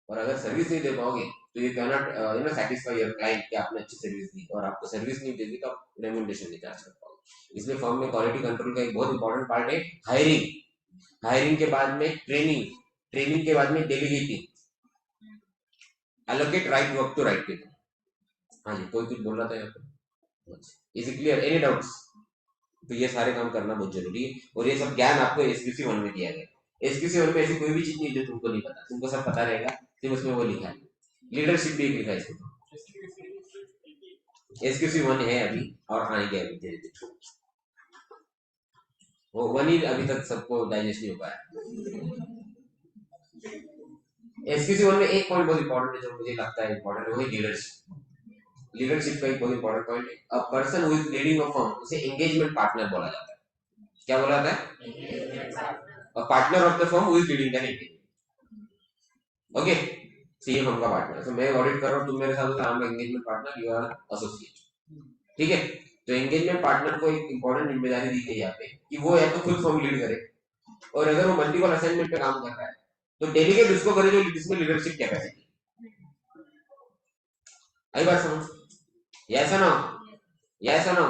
और अगर सर्विस नहीं दे पाओगे तो ये कैनॉट सेटिस्फाई योर क्लाइंट कि आपने अच्छी सर्विस दी, और आपको सर्विस नहीं देगी तो आप रेमुनरेशन नहीं चार्ज कर पाओगे। इसलिए फर्म में क्वालिटी कंट्रोल का एक बहुत इंपॉर्टेंट पार्ट है हायरिंग। हायरिंग के बाद में ट्रेनिंग, ट्रेनिंग के बाद में delegating, allocate right work to right people। हाँ जी, कोई कुछ बोल रहा था यहाँ पे? Is it clear? Any doubts? तो ये सारे काम करना बहुत जरूरी है, और ये सब ज्ञान आपको एसक्यूसी 1 में दिया गया। एसक्यूसी 1 में ऐसी कोई भी चीज नहीं जो तुमको नहीं पता, तुमको सब पता रहेगा, सिर्फ उसमें वो लिखा है। लीडरशिप भी एक लिखा है इसमें। एसक्यूसी 1 है अभी और आएंगे अभी धीरे धीरे। वो 1 ही अभी तक सबको डाइजेस्ट नहीं हो पाया। एसक्यूसी 1 में एक पॉइंट बहुत इंपॉर्टेंट है जो मुझे लगता है इंपॉर्टेंट है, वो है लीडरशिप। लीडरशिप का एक बहुत इंपॉर्टेंट पॉइंट है, a person who is leading a firm उसे एंगेजमेंट पार्टनर बोला जाता है। क्या बोला जाता है? a partner of the firm who is leading the engagement. Okay, CA firm का पार्टनर, तो मैं ऑडिट कर रहा हूँ, तुम मेरे साथ हो, I am engagement partner, you are associate, ठीक है। तो एंगेजमेंट पार्टनर को एक इंपॉर्टेंट जिम्मेदारी दी गई यहाँ पे कि वो या तो खुद फर्म लीड करे, और अगर वो मल्टीपल असाइनमेंट पे काम कर रहा है तो डेलीगेट उसको करे जो जिसमें लीडरशिप कैपेसिटी। आई बात समझ? यस और नो? यस और नो?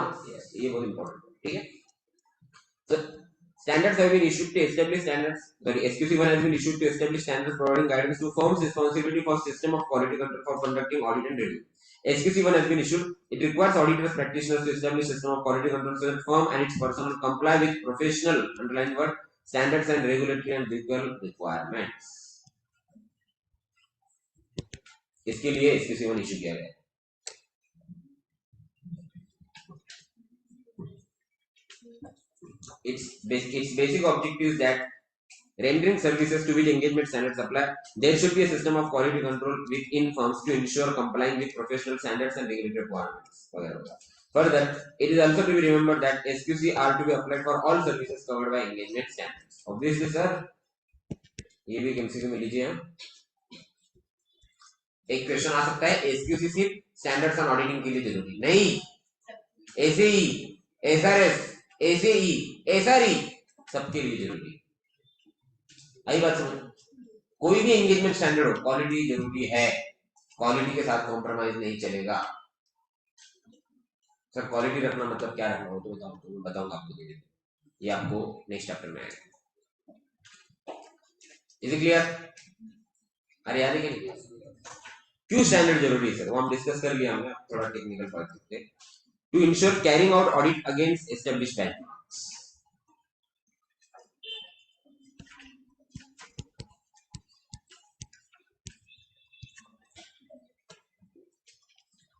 ये बहुत इंपॉर्टेंट, ठीक है। So standards have been issued to establish standards. Sorry, SQC1 has been issued to establish standards providing guidance to firms' responsibility for system of quality control for conducting audit and review. SQC1 has been issued. It requires auditors practitioners to establish system of quality control so that firm and its personnel comply with professional underlined word standards and regulatory and legal requirements. इसके लिए SQC1 issue किया गया। Its basic objective is that rendering services to which engagement standards apply, there should be a system of quality control within firms to ensure complying with professional standards and regulatory requirements. Further, it is also to be remembered that SQC are to be applied for all services covered by engagement standards. Obviously, sir, ये भी MCQ में लीजिए। एक question आ सकता है, SQC सिर्फ standards on auditing के लिए जरूरी नहीं, ACE, SRS, ACE, SRE सबके लिए जरूरी। आई बात समझ? कोई भी एंगेजमेंट स्टैंडर्ड हो, क्वालिटी जरूरी है, क्वालिटी के साथ कॉम्प्रोमाइज नहीं चलेगा। सर क्वालिटी रखना मतलब क्या रखना हो तो बताओ, तो मैं बताऊंगा आपको धीरे धीरे, ये आपको नेक्स्ट चैप्टर में आएगा। Is it clear? अरे याद है कि नहीं? क्यों स्टैंडर्ड जरूरी है सर, वो हम डिस्कस कर लिया हमने, थोड़ा टेक्निकल बात करते हैं। To ensure carrying out audit against established benchmarks.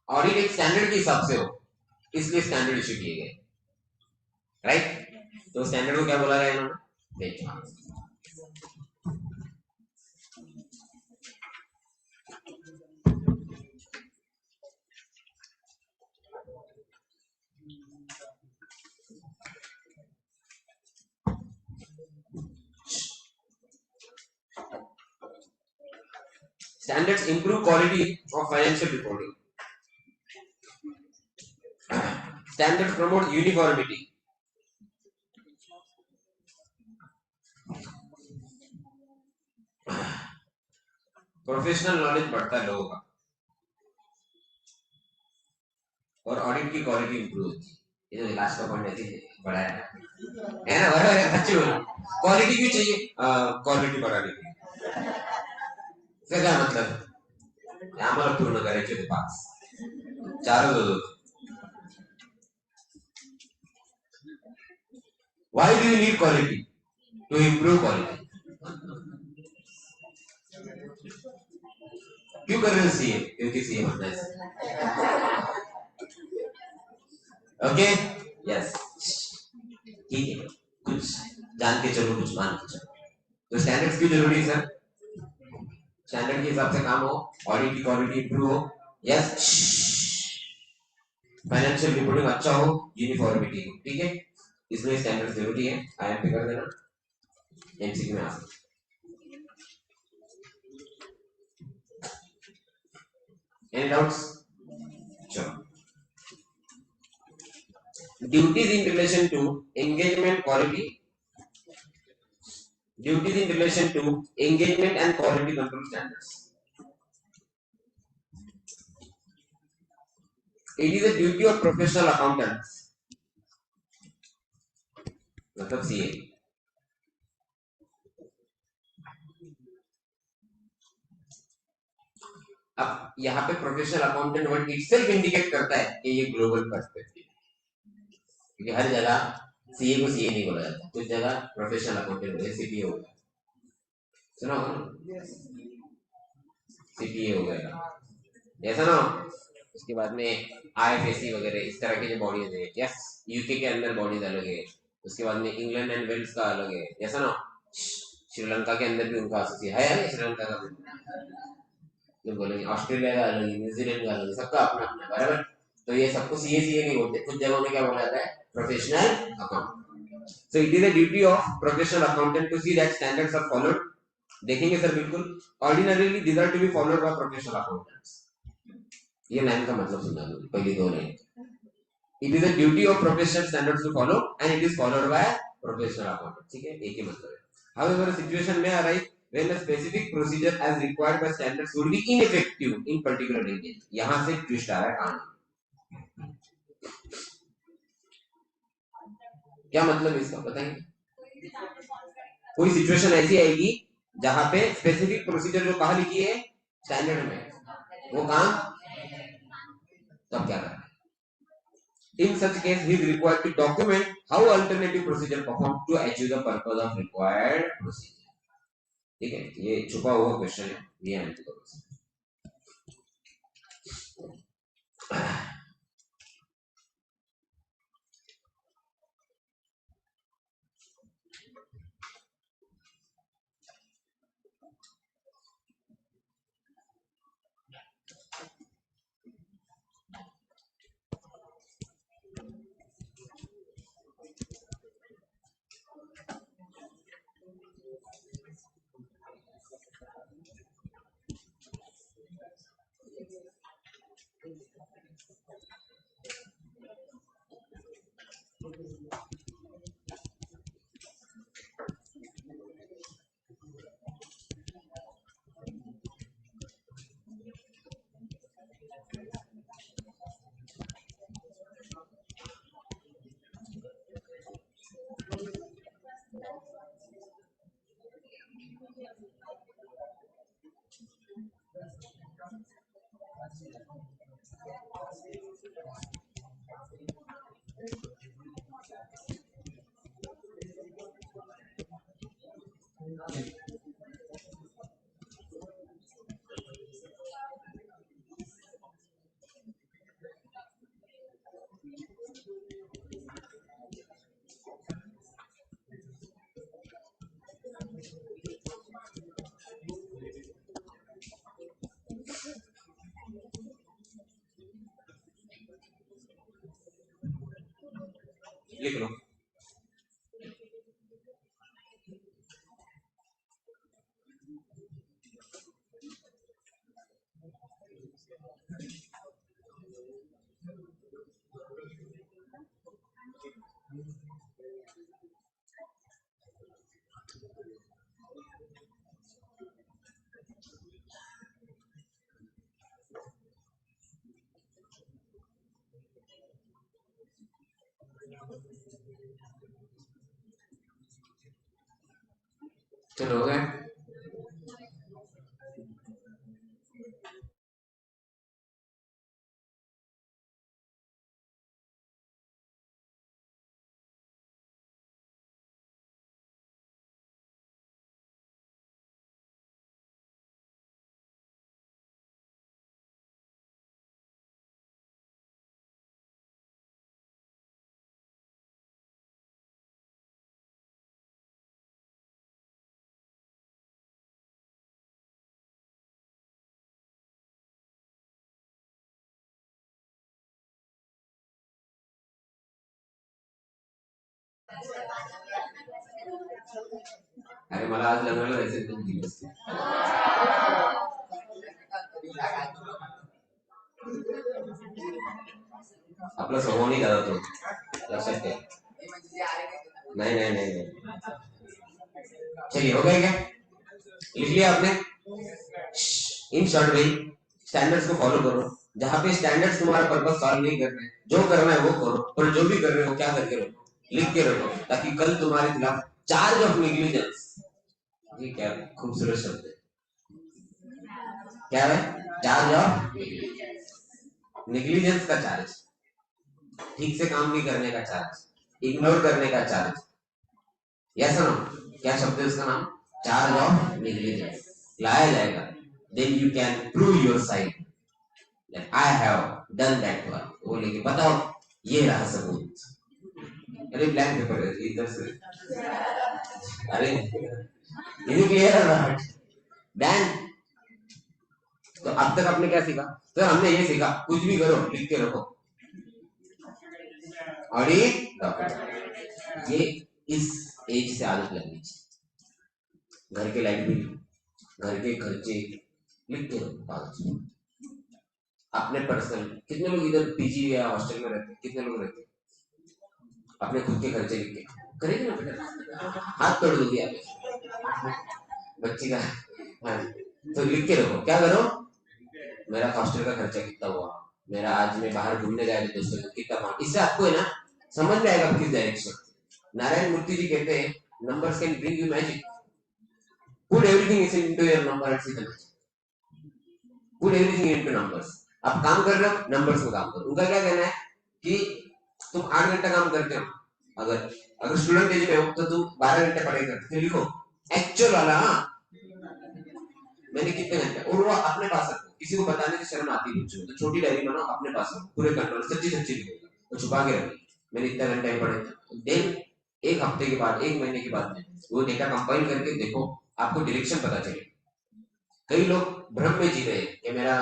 Audit एक स्टैंडर्ड के हिसाब से हो, इसलिए स्टैंडर्ड इश्यू किए गए, राइट। तो स्टैंडर्ड को क्या बोला गया इन्होंने? Benchmark. Standards improve quality of financial reporting. Standards promote uniformity. Professional knowledge बढ़ता है लोगों का, और ऑडिट की क्वालिटी इंप्रूव होती है। ये जो लास्ट का पॉइंट ऐसे बढ़ाया है ना, बराबर है, अच्छी बोला। क्वालिटी क्यों चाहिए? क्वालिटी बढ़ाने के लिए। इसका क्या मतलब? आम्हाला पूर्ण करायचे होते 5, 4 दो। Why do you need quality? To improve quality. क्यों कर रहे हो सीए? क्योंकि सीए बनना है। ओके, यस, ठीक है, कुछ जान के चलो, कुछ मान के चलो। तो स्टैंडर्ड्स क्यों जरूरी है सर? स्टैंडर्ड के हिसाब से काम हो, ऑडिट की क्वालिटी इंप्रूव हो, यस, फाइनेंशियल रिपोर्टिंग अच्छा हो, यूनिफॉर्मिटी हो, ठीक है, इसलिए स्टैंडर्ड जरूरी है। आईएमपी कर देना, एमसीक्यू में आ सकते। Any doubts? चलो, duties in relation to engagement quality, duties in relation to engagement and quality control standards. It is a duty of professional accountants, मतलब सीए। अब यहाँ पे professional accountant word itself indicate करता है कि ये ग्लोबल पर्सपेक्टिव, क्योंकि हर जगह सीए को सीए नहीं बोला जाता, कुछ जगह प्रोफेशनल अकाउंटेंट बोले, सीपीए हो गया, सुना होगा, सीपीए हो गया, ऐसा ना। उसके बाद में आईएफएससी वगैरह इस तरह के जो बॉडीज है, यस, यूके के अंदर बॉडीज अलग है, उसके बाद में इंग्लैंड एंड वेल्स का अलग है, ऐसा ना। श्रीलंका के अंदर भी उनका एसोसिएशन है, श्रीलंका का जो बोलेंगे, ऑस्ट्रेलिया का अलग है, न्यूजीलैंड का अलग है, सबका अपना अपना, बराबर। तो ये सबको सीए सीए नहीं बोलते, कुछ जगहों में क्या बोला जाता है? Professional account. So it is a duty of professional accountant to see that standards are followed. देखेंगे सर बिल्कुल. Ordinarily these are to be followed by professional accountants. ये लाइन का मतलब सुनना पहली दो line. It is a duty of professional standards to follow and it is followed by professional accountant. ठीक है, एक ही मतलब है. However, a situation may arise when a specific procedure as required by standards would be ineffective in particular engagement. यहाँ से twist आ रहा है कहानी. क्या मतलब इसका बताएंगे? कोई सिचुएशन ऐसी आएगी जहां पे स्पेसिफिक प्रोसीजर जो कहा लिखी है स्टैंडर्ड में वो काम तब क्या करना है. In such case, he is required to document how alternative procedure performed to achieve the purpose of required procedure. ठीक है, ये छुपा हुआ क्वेश्चन है, ये आंसर करो. लिख लो. चलो हो गए. अरे मला आज लग्नाला जायचं तुम्ही दिवस आपला स्वभाव नाही दादा तो लक्षात ठेव. नहीं नहीं नहीं नहीं. चलिए हो गया क्या? लिख लिया आपने? इन शॉर्ट भाई स्टैंडर्ड्स को फॉलो करो. जहां पे स्टैंडर्ड्स तुम्हारा पर्पस सॉल्व नहीं कर रहे, जो करना है वो करो, पर जो भी कर रहे हो क्या करके रखो, लिख के रखो, ताकि कल तुम्हारे खिलाफ चार्ज ऑफ नेग्लिजेंस. ये क्या खूबसूरत शब्द है. क्या है? चार्ज ऑफ नेग्लिजेंस का चार्ज. ठीक से काम नहीं करने का चार्ज, इग्नोर करने का चार्ज. यस नो क्या शब्द है उसका नाम? चार्ज ऑफ नेग्लिजेंस लाया जाएगा. Then you can prove your side that I have done that one. वो लेके बताओ ये रहा सबूत. अरे ब्लैंक पेपर है इधर से. अरे ये क्लियर है ना? देन तो अब तक आपने क्या सीखा? तो हमने ये सीखा कुछ भी करो लिख के रखो. ऑडिट ये इस एज से आदत लगनी चाहिए। घर के लाइट बिल, घर के खर्चे लिख के रखो कागज में। अपने पर्सनल, कितने लोग इधर पीजी या हॉस्टल में रहते हैं, कितने लोग रहते हैं, अपने खुद के खर्चे लिख के करेंगे ना बेटा, हाथ तोड़ दोगे आप बच्ची का। हाँ, तो लिख के रखो, क्या करो, मेरा हॉस्टल का खर्चा कितना हुआ, मेरा आज मैं बाहर घूमने गया तो दोस्तों कितना हुआ। इससे आपको है ना समझ में आएगा किस डायरेक्शन। नारायण मूर्ति जी कहते हैं numbers can bring you magic, put everything is into your number and put everything into numbers. आप काम कर रहे हो, नंबर्स में काम करो। उनका क्या कहना है कि तुम 8 घंटा काम करते हो, अगर अगर स्टूडेंट एज में हो तो तुम 12 घंटे पढ़ाई करते हो, लिखो एक्चुअल वाला। मैंने कितने घंटे, और वो अपने पास रखो, किसी को बताने की शर्म आती है बच्चों को, तो छोटी डायरी बनाओ, अपने पास रखो, पूरे कंट्रोल, सच्ची सच्ची लिखो और छुपा के रखो, मैंने इतना घंटे पढ़े। देन एक हफ्ते के बाद, एक महीने के बाद में वो डेटा कंपाइल करके देखो, आपको डायरेक्शन पता चले। कई लोग भ्रम में जी रहे हैं कि मेरा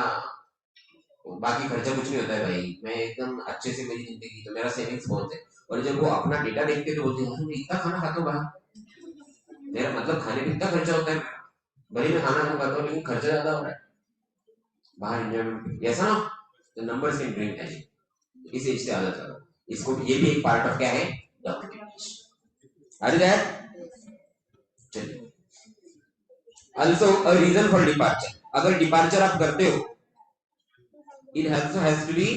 बाकी खर्चा कुछ नहीं होता है भाई, मैं एकदम अच्छे से मेरी जिंदगी, तो मेरा सेविंग्स बहुत है। और जब वो अपना डेटा देखते तो बोलते हैं मैं इतना खाना खाता हूँ बाहर, मेरा मतलब खाने में इतना खर्चा होता है, भले मैं खाना कम खाता हूँ लेकिन खर्चा ज्यादा हो रहा है बाहर एंजॉयमेंट, ऐसा ना। तो नंबर्स कैन ब्रिंग दैट, इस एज से आदत करो इसको। ये भी एक पार्ट ऑफ क्या है, डॉक्यूमेंटेशन। Are you that? चलिए, also a reason for departure, अगर डिपार्चर आप करते हो, it also has to be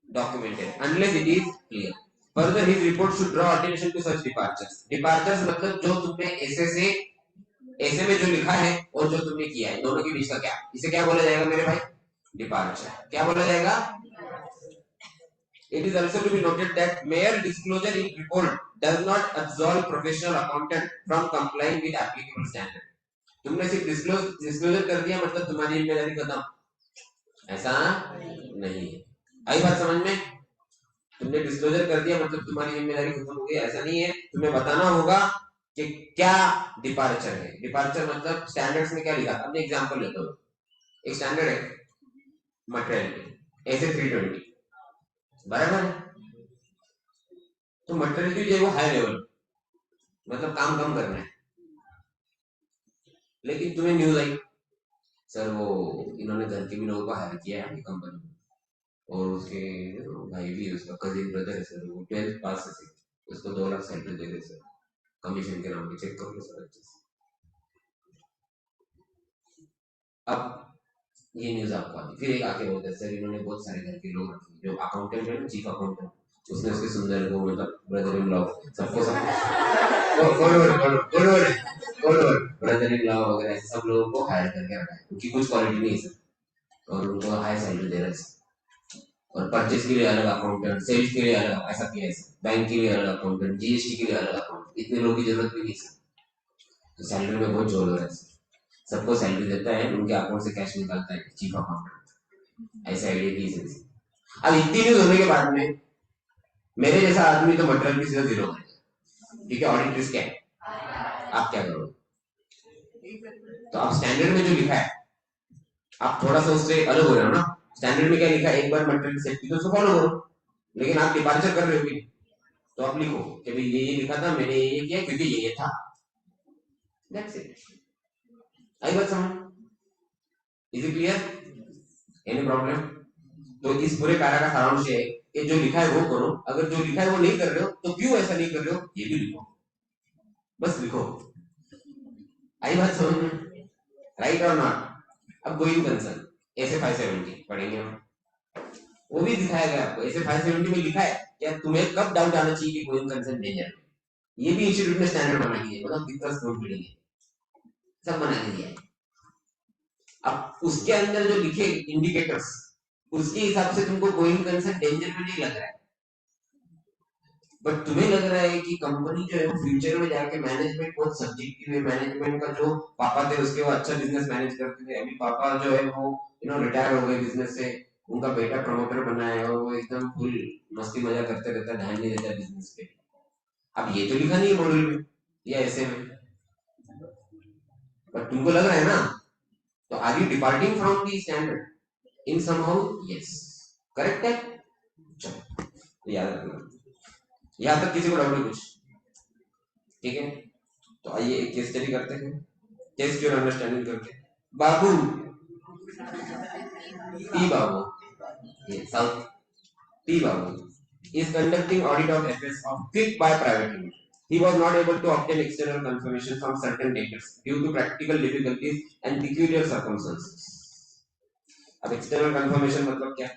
documented unless it is clear. Further, his report should draw attention to such departures. Departures मतलब जो तुमने ऐसे से ऐसे में जो लिखा है और जो तुमने किया है, दोनों के बीच का क्या, इसे क्या बोला जाएगा मेरे भाई, डिपार्चर। क्या बोला जाएगा? It is also to be noted that mere disclosure in report does not absolve professional accountant from complying with applicable standard. तुमने सिर्फ डिस्क्लोजर कर दिया मतलब तुम्हारी जिम्मेदारी खत्म, ऐसा नहीं है। आई बात समझ में? तुमने डिस्क्लोजर कर दिया मतलब तुम्हारी जिम्मेदारी खत्म हो गई, ऐसा नहीं है। तुम्हें बताना होगा कि क्या डिपार्चर है। डिपार्चर मतलब स्टैंडर्ड्स में क्या लिखा। अब एग्जांपल लेता हूँ, एक स्टैंडर्ड है मटेरियल ऐसे 320, बराबर है। तो मटेरियल जो है वो हाई लेवल, मतलब काम कम करना है। लेकिन तुम्हें न्यूज आई, सर वो इन्होंने घर के भी लोगों को हायर किया है कंपनी में, और उसके भाई भी, उसका कजिन ब्रदर है सर, वो 12th पास है, उसको 2 लाख सैलरी दे रहे सर कमीशन के नाम पे, चेक कर लो सर अच्छे से। अब ये न्यूज आपको आती, फिर एक आके बोलते हैं सर इन्होंने बहुत सारे घर के लोग रखे, जो अकाउंटेंट है ना, चीफ अकाउंटेंट, उसने उसके सुंदर को मतलब ब्रदर इन लॉ सबको सब ब्रदर इन लॉ वगैरह सब लोगों को हायर करके रखा है, उनकी कुछ क्वालिटी नहीं है सर, और उनको हाई सैलरी दे रहा है। और परचेज के लिए अलग अकाउंटेंट, सेल्स के लिए अलग, ऐसा किया है, बैंक के लिए अलग अकाउंटेंट, जीएसटी के लिए अलग अकाउंटेंट, इतने लोगों की जरूरत भी नहीं है। तो सैलरी में बहुत जोर हो रहा है, सबको सैलरी देता है, उनके अकाउंट से कैश निकालता है चीफ अकाउंटेंट, ऐसे आइडिया की। अब इतनी न्यूज होने के बाद में मेरे जैसा आदमी तो मटेरियल की सीधा जीरो है, ठीक है, ऑडिट रिस्क है, आप क्या करोगे? तो आप स्टैंडर्ड में जो लिखा है आप थोड़ा सा उससे अलग हो रहे हो ना। स्टैंडर्ड में क्या लिखा है, एक बार मटेरियल सेफ्टी तो उसको फॉलो करो, लेकिन आप डिपार्चर कर रहे हो, तो आप लिखो कि भाई ये लिखा था, मैंने ये किया क्योंकि ये था, दैट्स इट। आई बात समझ? Is it clear? Any problem? तो इस पूरे पैरा का सारांश है कि जो लिखा है वो करो, अगर जो लिखा है वो नहीं कर रहे हो तो क्यों ऐसा नहीं कर रहे हो ये भी लिखो, बस लिखो। आई बात समझ में? राइट और नॉट? अब गोइंग कंसर्न ऐसे 570 पढ़ेंगे हम, वो भी दिखाया गया आपको, ऐसे 570 में लिखा है क्या तुम्हें कब डाउट आना चाहिए कि गोइंग कंसर्न डेंजर है। ये भी इंस्टीट्यूट ने स्टैंडर्ड बना दिया है, मतलब कितना स्कोर मिलेंगे सब बना दिया है। अब उसके अंदर जो लिखे इंडिकेटर्स, उसके हिसाब से तुमको गोइंग कंसर्न डेंजर में नहीं लग रहा है, बट तुम्हें लग रहा है कि कंपनी जो है वो फ्यूचर में जाके मैनेजमेंट बहुत सब्जेक्टिव है, मैनेजमेंट का जो पापा थे उसके वो अच्छा बिजनेस मैनेज करते थे, अभी पापा जो है वो रिटायर हो गए बिजनेस से, उनका बेटा प्रमोटर बना है और वो एकदम फुल मस्ती मजा करते रहता है, ध्यान नहीं देता बिजनेस पे। अब ये तो लिखा नहीं है मॉड्यूल में या ऐसे में, बट तुमको लग रहा है ना, तो are you departing from the standard in somehow? Yes, correct है। चलो याद रखना, यहां तक किसी को डाउट है कुछ? ठीक है, तो आइए एक केस स्टडी करते हैं, टेस्ट योर अंडरस्टैंडिंग करके। बाबू, टी बाबू, ये south, T Babu is conducting audit of affairs of Quick Buy Private Limited. He was not able to obtain external confirmation from certain debtors due to practical difficulties and peculiar circumstances. अब external confirmation मतलब क्या?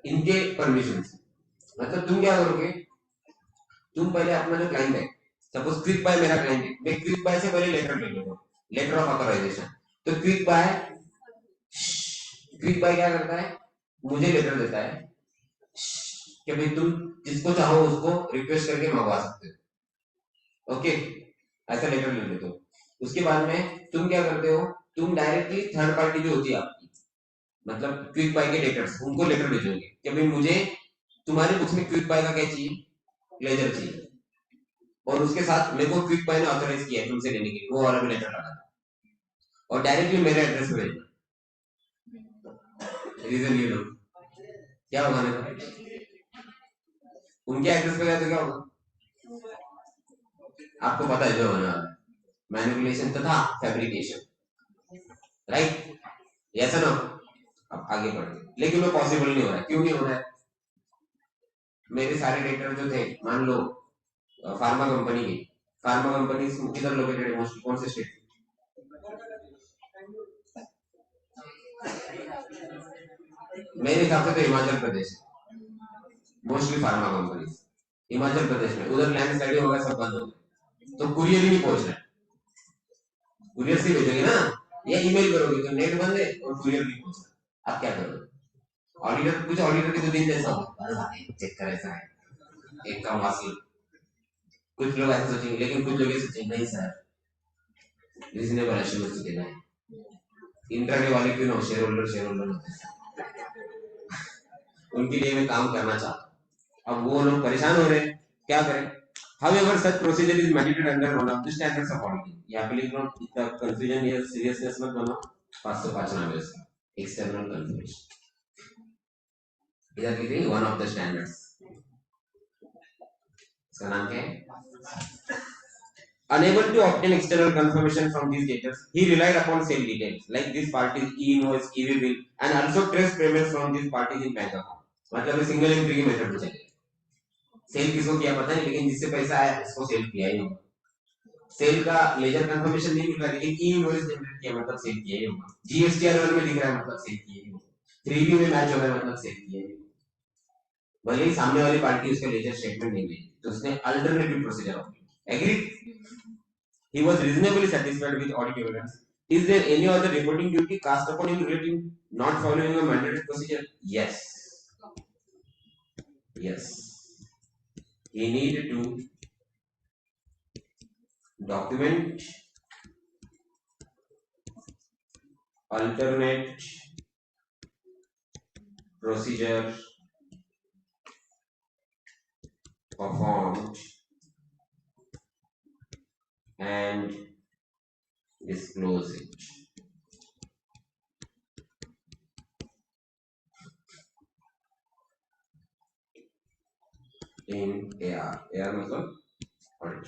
इनके permission से, मतलब तुम क्या करोगे, तुम पहले अपना जो क्लाइंट है, सपोज क्विक बाय मेरा क्लाइंट है, मैं क्विक बाय से पहले लेटर ले लूंगा, लेटर ऑफ ऑथराइजेशन। तो क्विक बाय क्या करता है, मुझे लेटर देता है कि भाई तुम जिसको चाहो उसको रिक्वेस्ट करके मंगवा सकते हो, ओके, ऐसा लेटर ले लेते हो। उसके बाद में तुम क्या करते हो, तुम डायरेक्टली थर्ड पार्टी जो होती है आपकी, मतलब क्विक बाय के डेटर्स, उनको लेटर भेजोगे कि भाई मुझे तुम्हारे बुक्स में क्विक बाय का क्या चाहिए, लेजर चाहिए, और उसके साथ मेरे को क्विक बाय ने ऑथराइज किया है तुमसे लेने के लिए, वो वाला भी लेटर लगा और डायरेक्टली मेरे एड्रेस पे भेजना। रीजन ये लो, क्या होगा ना, उनके एड्रेस पे गया तो क्या होगा, आपको पता है जो होने वाला है, मैनिपुलेशन तथा फैब्रिकेशन, राइट, यस नो। अब आगे बढ़ते, लेकिन वो पॉसिबल नहीं हो रहा है, क्यों नहीं हो रहा है, मेरे सारे डेटर जो थे, मान लो फार्मा कंपनी की, फार्मा कंपनी किधर लोकेटेड है, मोस्टली कौन से स्टेट, मेरे हिसाब से तो Himachal Pradesh, mostly pharma company Himachal Pradesh में, उधर लैंड स्लाइडिंग होगा, सब बंद हो गए, तो कुरियर ही नहीं पहुंच रहा है, कुरियर से भेजोगे ना, या ईमेल करोगे तो नेट बंद है और कुरियर नहीं पहुंच रहा, आप क्या करोगे, ऑडिटर, कुछ ऑडिटर के तो दिन जैसा होगा, अरे भाई चेक कर, ऐसा है एक काम हासिल, कुछ लोग ऐसे सोचेंगे, लेकिन कुछ लोग ये सोचेंगे नहीं सर, रीजनेबल एश्योरेंस देना है, इंट्राडे वाले क्यों ना, शेयर होल्डर होते हैं, उनके लिए मैं काम करना चाहता हूँ, अब वो लोग परेशान हो रहे हैं, क्या करें। However, such procedure is mandated under one of the standards of auditing. यहाँ पे लिख लो, इतना confusion या seriousness मत बनो, 505 नाम है इसका, external confirmation, इधर लिख देंगे one of the standards, इसका नाम क्या है, unable to obtain external confirmation from these debtors, he relied upon sale details like this party's e-invoice, e-bill, and also traced payments from these parties in bank account. मतलब single entry की method पे चले, cell किसको किया पता नहीं, लेकिन जिससे पैसा आया उसको सेल किया ही होगा, सेल का लेजर कंफर्मेशन नहीं मिल रहा, लेकिन ई इनवॉइस जनरेट किया मतलब सेल किया ही होगा, जीएसटीआर में दिख रहा है मतलब सेल किया ही होगा, 3B में मैच हो रहा है मतलब सेल किया ही होगा, भले ही सामने वाली पार्टी उसका लेजर स्टेटमेंट नहीं भेजी, तो उसने alternative procedure opt agree. He was reasonably satisfied with audit evidence. Is there any other reporting duty cast upon him relating not following a mandated procedure? Yes. Yes. He needed to document alternate procedure performed and disclose it. In AR. AR मतलब audit.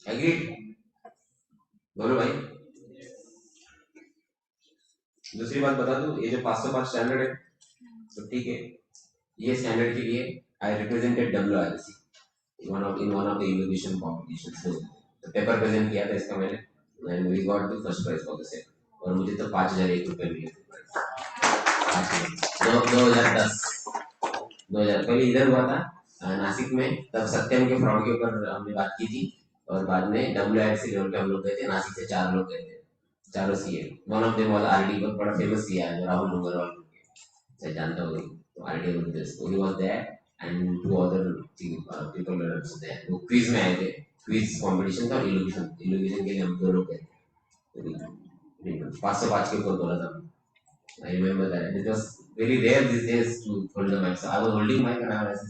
Agree, बोलो भाई। दूसरी बात बता दूं, ये जो 505 standard है, तो ठीक है, ये स्टैंडर्ड के लिए I represented WRC in one of the innovation competition. तो पेपर प्रेजेंट किया था इसका मैंने, and we got the first prize for the set, और मुझे तो 5,001 रुपए मिले थे। 2010 पहले इधर हुआ था नासिक में, तब सत्यम के फ्रॉड के ऊपर हमने बात की थी, और बाद में WRC लेवल पे हम लोग गए थे, नासिक से 4 लोग गए थे, चारों CA. One of them was RD, बहुत बड़ा फेमस सीए है राहुल डूंगरवाल, शायद जानता होगा। तो RD was there and two other people were also there. वो क्विज में आए थे, क्विज कंपटीशन था, इलोकेशन के लिए हम 2 लोग गए थे। 505 के ऊपर बोला था। I remember that. It was very rare these days to hold the mic. So I was holding mic and I was ऐसे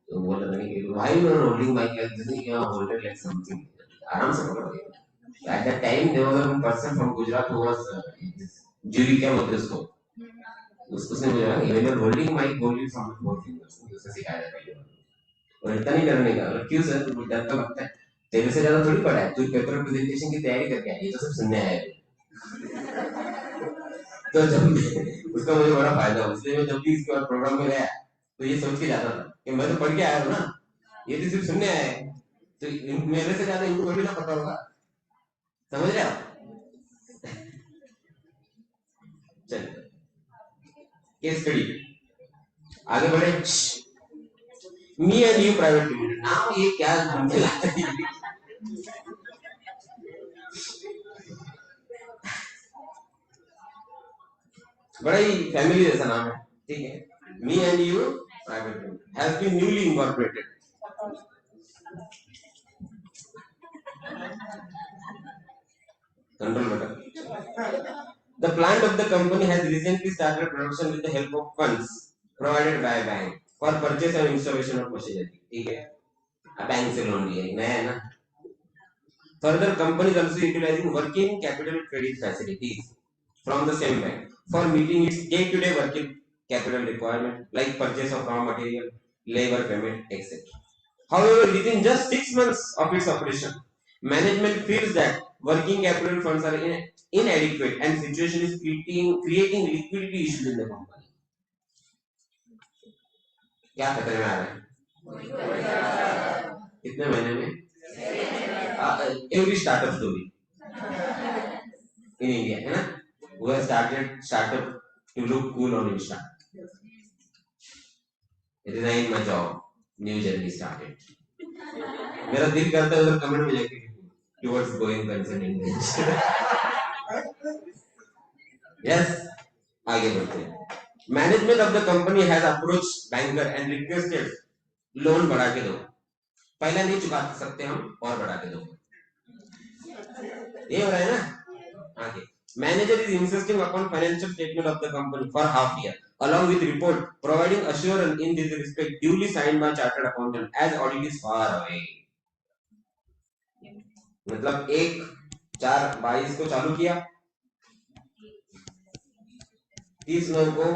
तो बोल रहा था कि why you are holding mic like this? You are holding like something. आराम से पकड़ो। At that time there was a person from Gujarat who was jury क्या बोलते उसको, उसने मुझे कहा when you are holding mic hold it from the 4 fingers, उसने सिखाया था पहले। और इतना नहीं डरने का, क्यों सर तुम डर तो लगता है, तेरे से ज्यादा थोड़ी पढ़ा है, तू पेपर प्रेजेंटेशन की तैयारी करके आई, ये तो सब सुनने आया है। तो जब उसका मुझे बड़ा फायदा हुआ, इसलिए मैं जब भी इसके बाद प्रोग्राम में गया तो ये सोच के जाता था कि मैं तो पढ़ के आया हूँ ना, ये तो सिर्फ सुनने आया है, तो मेरे से ज्यादा इनको भी ना पता होगा। समझ रहे हो? चलिए केस स्टडी आगे बढ़े। मी एंड यू प्राइवेट लिमिटेड, नाम ये क्या घूमते लाते हैं। बड़ा ही फैमिली जैसा नाम है, ठीक है। Me and you private limited has been newly incorporated. Control button. The plant of the company has recently started production with the help of funds provided by a bank for purchase and installation of machinery. ठीक है, अब bank से loan लिया, नया है ना। Further, company is also utilizing working capital credit facilities from the same bank for meeting its day-to-day working capital requirement like purchase of raw material, labor payment, etc. However, within just 6 months of its operation, management feels that working capital funds are inadequate and situation is creating liquidity issues in the company. क्या खतरे में आ रहे हैं? कितने महीने में? Every startup story in India, है ना? Who has started startup to look cool on Insta. Resign my job, new journey started. मेरा दिल करता है उधर कमेंट में जाके towards going concern India. Yes, आगे बढ़ते हैं। Management of the company has approached banker and requested loan बढ़ा के दो, पहला नहीं चुका सकते हम और बढ़ा के दो, ये हो रहा है ना। आगे manager is insisting upon financial statement of the company for half year along with report providing assurance in this respect duly signed by chartered accountant as audit is far away। मतलब 1/4/22 को चालू किया, 30/9 को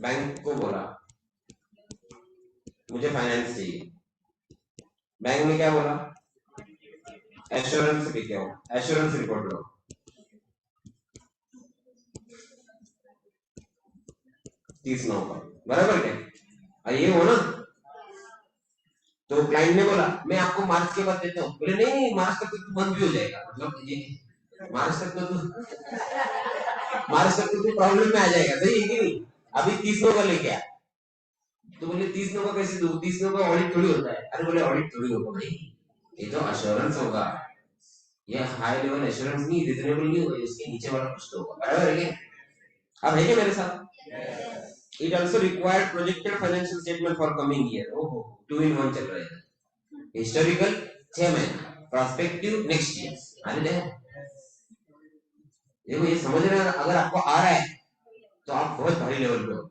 बैंक को बोला मुझे finance चाहिए, bank ने क्या बोला, एश्योरेंस लेके आओ, एश्योरेंस रिपोर्ट लो, 30/9 का, बराबर क्या? ये हो ना। तो क्लाइंट ने बोला मैं आपको मार्च के बाद देता हूँ, बोले नहीं मार्च तक तो बंद भी हो जाएगा, मतलब ये मार्च तक तो प्रॉब्लम में आ जाएगा, सही है कि नहीं? अभी 30/9 का लेके आ, तो बोले 30/9 का कैसे दूं, 30/9 का ऑडिट थोड़ी होता है। अरे बोले ऑडिट थोड़ी होगा भाई, ये तो अश्योरेंस होगा, ये हाई लेवल एश्योरेंस नहीं, रिजनेबल नहीं होगा, इसके नीचे वाला कुछ तो होगा, बराबर है क्या? अब है क्या मेरे साथ? It also required projected financial statement for coming year। ओहो 2 in 1 चल रहा है, हिस्टोरिकल 6 महीना, प्रोस्पेक्टिव नेक्स्ट ईयर। अरे देखो ये समझ रहे हैं, अगर आपको आ रहा है तो आप बहुत भारी लेवल पे हो,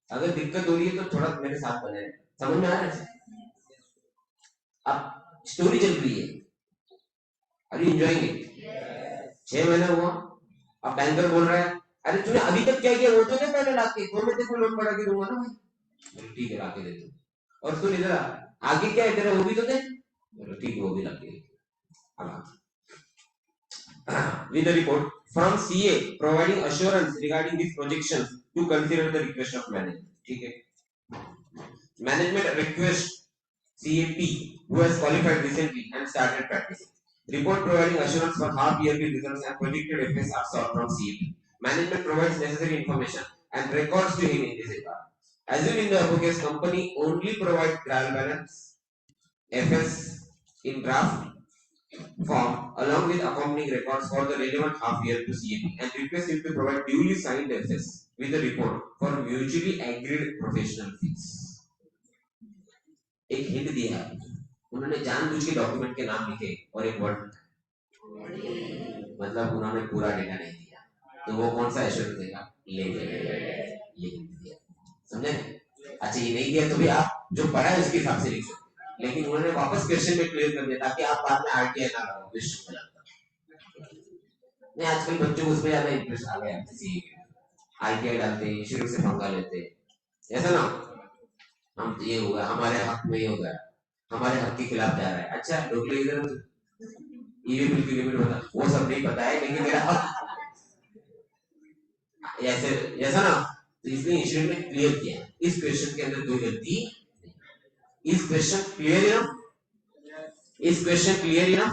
अगर दिक्कत हो रही है तो थोड़ा मेरे साथ बने रहे, समझ में आ रहा है? अब स्टोरी चल रही है, आर यू एंजॉयिंग इट? 6 महीना हुआ, अब बैंकर बोल रहा है अरे तूने अभी तक क्या किया, वो तो नहीं पहले लाके, तो मैं तेरे को लोन बढ़ा के दूंगा ना भाई, ठीक है लाके दे दो, और सुन इधर आगे क्या है तेरा, वो भी तो दे, ठीक है वो भी लाके। With the report, from CA providing assurance regarding these projections to consider the request of management. ठीक है, management request CAP who has qualified recently and started practicing. Report providing assurance for half yearly results and projected effects are sought from CAP. Management provides necessary information and records to him in this regard. Assume in the above case company only provide trial balance FS in draft form along with accompanying records for the relevant half year to CAP and request him to provide duly signed FS with the report for mutually agreed professional fees. एक hint दिया है, उन्होंने जानबूझ के document के नाम लिखे और एक वर्ड, मतलब उन्होंने पूरा डेटा नहीं दिया, तो वो कौन सा एश्योरेंस देगा? लेंगे, ये हिंट दिया, समझे? अच्छा ये नहीं दिया तो भी आप जो पढ़ा है उसके हिसाब से लिख सकते, लेकिन उन्होंने वापस क्वेश्चन में क्लियर कर दिया ताकि आप बाद में आरटीआई ना लगाओ, विश्व में नहीं। आजकल बच्चों को उसमें ज्यादा इंटरेस्ट आ गया, किसी आरटीआई डालते हैं, शुरू से पंगा लेते हैं, ऐसा ना हम ये होगा, हमारे हक में ये होगा, हमारे हक के खिलाफ जा रहा है। अच्छा डोकले इधर ईवी बिल की लिमिट बता, वो सब नहीं पता है लेकिन मेरा हक ऐसे, ऐसा ना, तो इसलिए इंस्टीट्यूट ने क्लियर किया इस क्वेश्चन के अंदर कोई गलती, इस क्वेश्चन क्लियर है ना, इस क्वेश्चन क्लियर है ना।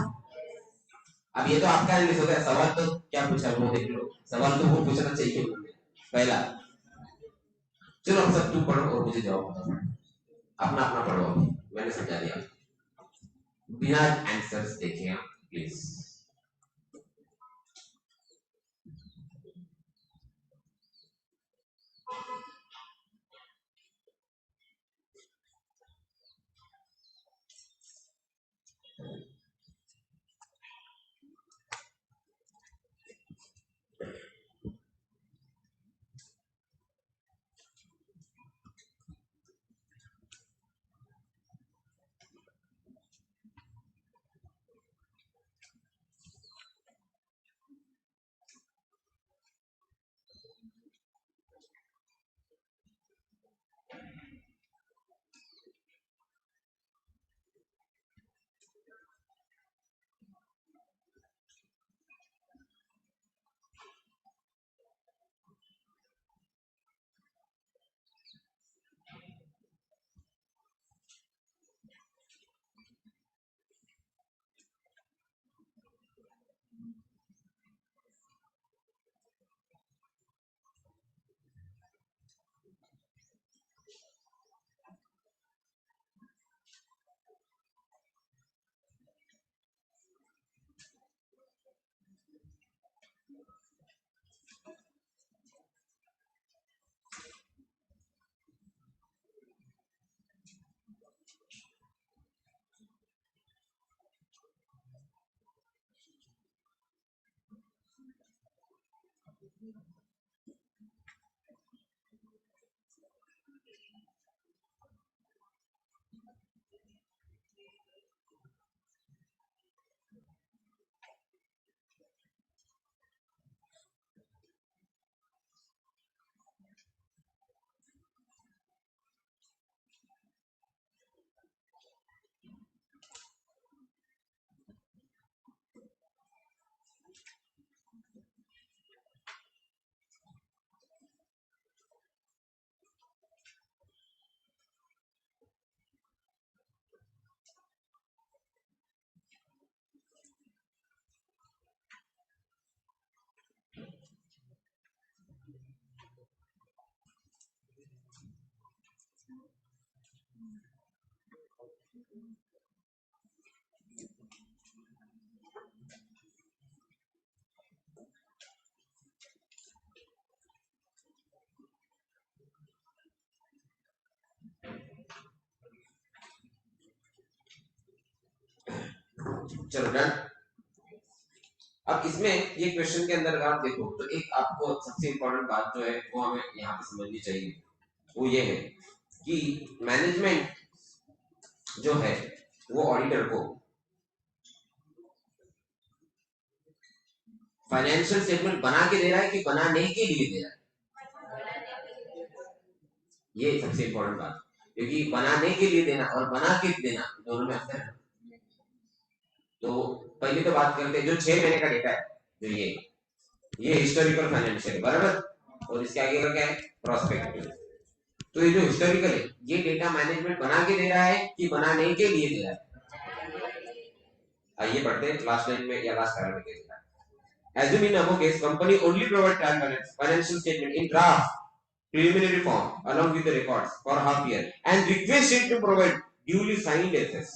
अब ये तो आपका एनालिसिस हो गया, सवाल तो क्या पूछा वो देख लो, सवाल तो वो पूछना चाहिए उन्होंने पहला। चलो अब सब तुम पढ़ो और मुझे जवाब बताओ, अपना अपना पढ़ो, मैंने समझा दिया, बिना आंसर्स देखे आप प्लीज। चलो डन। अब इसमें ये क्वेश्चन के अंदर अगर आप देखो तो एक आपको सबसे इंपॉर्टेंट बात जो है वो हमें यहाँ पे समझनी चाहिए, वो ये है कि मैनेजमेंट जो है वो ऑडिटर को फाइनेंशियल स्टेटमेंट बना के दे रहा है कि बनाने के लिए दे रहा है, ये सबसे इंपॉर्टेंट बात, क्योंकि बनाने के लिए देना और बना के देना दोनों में अंतर है। तो पहले तो बात करते हैं जो 6 महीने का डेटा है, जो ये ये हिस्टोरिकल फाइनेंशियल बराबर, और इसके आगे का क्या है, प्रोस्पेक्टिव। तो ये जो हिस्टोरिकल है ये डेटा मैनेजमेंट बना के दे रहा है कि बनाने के लिए दे रहा है। आइए पढ़ते हैं लास्ट लाइन में या लास्ट पैरा में क्या लिखा है। Assume in our case, company only provide trial balance, financial statement in draft, preliminary form along with the records for half year and request it to provide duly signed SS.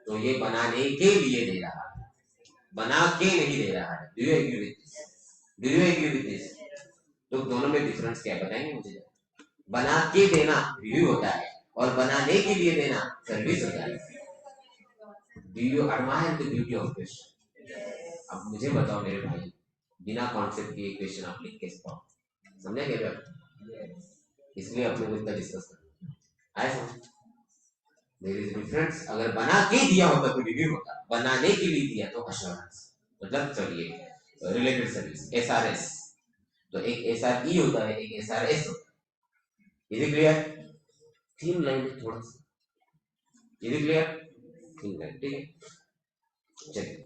तो ये बनाने के लिए दे रहा है, बना के नहीं दे रहा है। Do you agree with this? Do you agree with this? तो दोनों में डिफरेंस क्या है बताएंगे मुझे? बना के देना रिव्यू होता है और बनाने के लिए देना सर्विस होता है। Do you admire the beauty of question? अब मुझे बताओ मेरे भाई, बिना कॉन्सेप्ट के क्वेश्चन आप लिख के पाओ, समझे क्या? इसलिए अपने को इतना डिस्कस करना आए समझ। There is difference. अगर बना के दिया होता तो रिव्यू होता, बनाने के लिए दिया तो अश्योरेंस, मतलब चलिए रिलेटेड सर्विस एसआरएस। तो एक एसआरई होता है, एक एसआरएस होता है। Is it clear? तीन लाइन थोड़ा सा, इज इट क्लियर? तीन लाइन, ठीक है। चलिए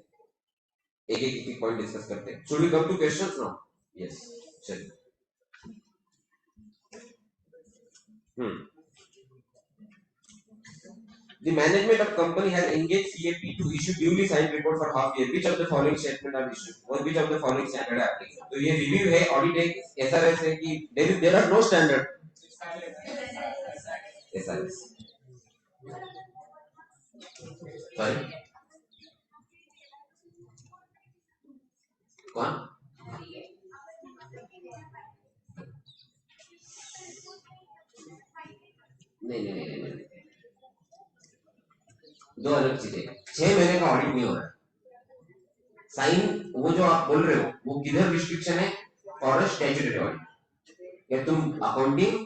एक एक पॉइंट डिस्कस करते हैं। Should we come to questions now? Yes, चलिए। The management of company has engaged CAP to issue duly signed report for half year. Which of the following statement are issued or which of the following standard are applicable? तो ये review है, audit है, SRS है कि there are no standard? SRS. Sorry कौन? नहीं, दो अलग चीजें। 6 महीने का ऑडिट नहीं हो रहा है, साइन वो जो आप बोल रहे हो वो किधर रिस्ट्रिक्शन है? For statutory audit. या तुम अकाउंटिंग,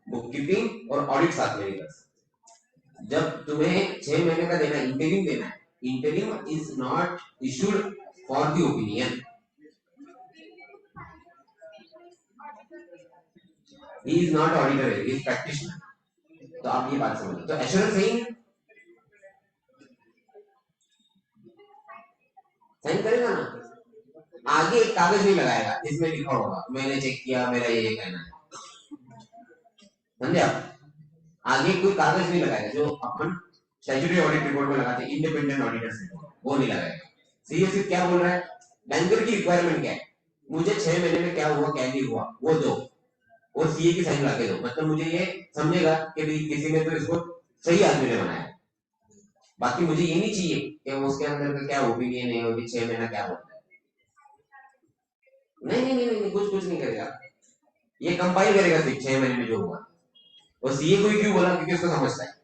बुक कीपिंग और ऑडिट साथ में नहीं कर सकते। जब तुम्हें 6 महीने का देना, इंटरिम देना है, interim is not issued for the opinion, he is not auditor, he is practitioner. तो आप ये बात समझो। तो एश्योरेंस सही है, साइन करेगा ना, आगे एक कागज नहीं लगाएगा इसमें लिखा होगा मैंने चेक किया, मेरा ये कहना है, समझे आप? आगे कोई कागज नहीं लगाएगा जो अपन स्टैट्यूटरी ऑडिट रिपोर्ट में लगाते हैं, इंडिपेंडेंट ऑडिटर्स रिपोर्ट, वो नहीं लगाएगा। सीए सिर्फ क्या बोल रहा है, बैंकर की रिक्वायरमेंट क्या है, मुझे 6 महीने में क्या हुआ क्या नहीं हुआ वो दो, और सीए की साइन लगा के दो। मतलब मुझे ये समझेगा कि भाई किसी ने तो इसको सही आदमी ने बनाया। बाकी मुझे ये नहीं चाहिए कि उसके अंदर का क्या ओपिनियन है, और 6 महीना क्या होता है। नहीं, कुछ नहीं करेगा, ये कंपाइल करेगा सिर्फ 6 महीने में जो हुआ। और सीए को क्यों बोला? क्योंकि उसको समझता है।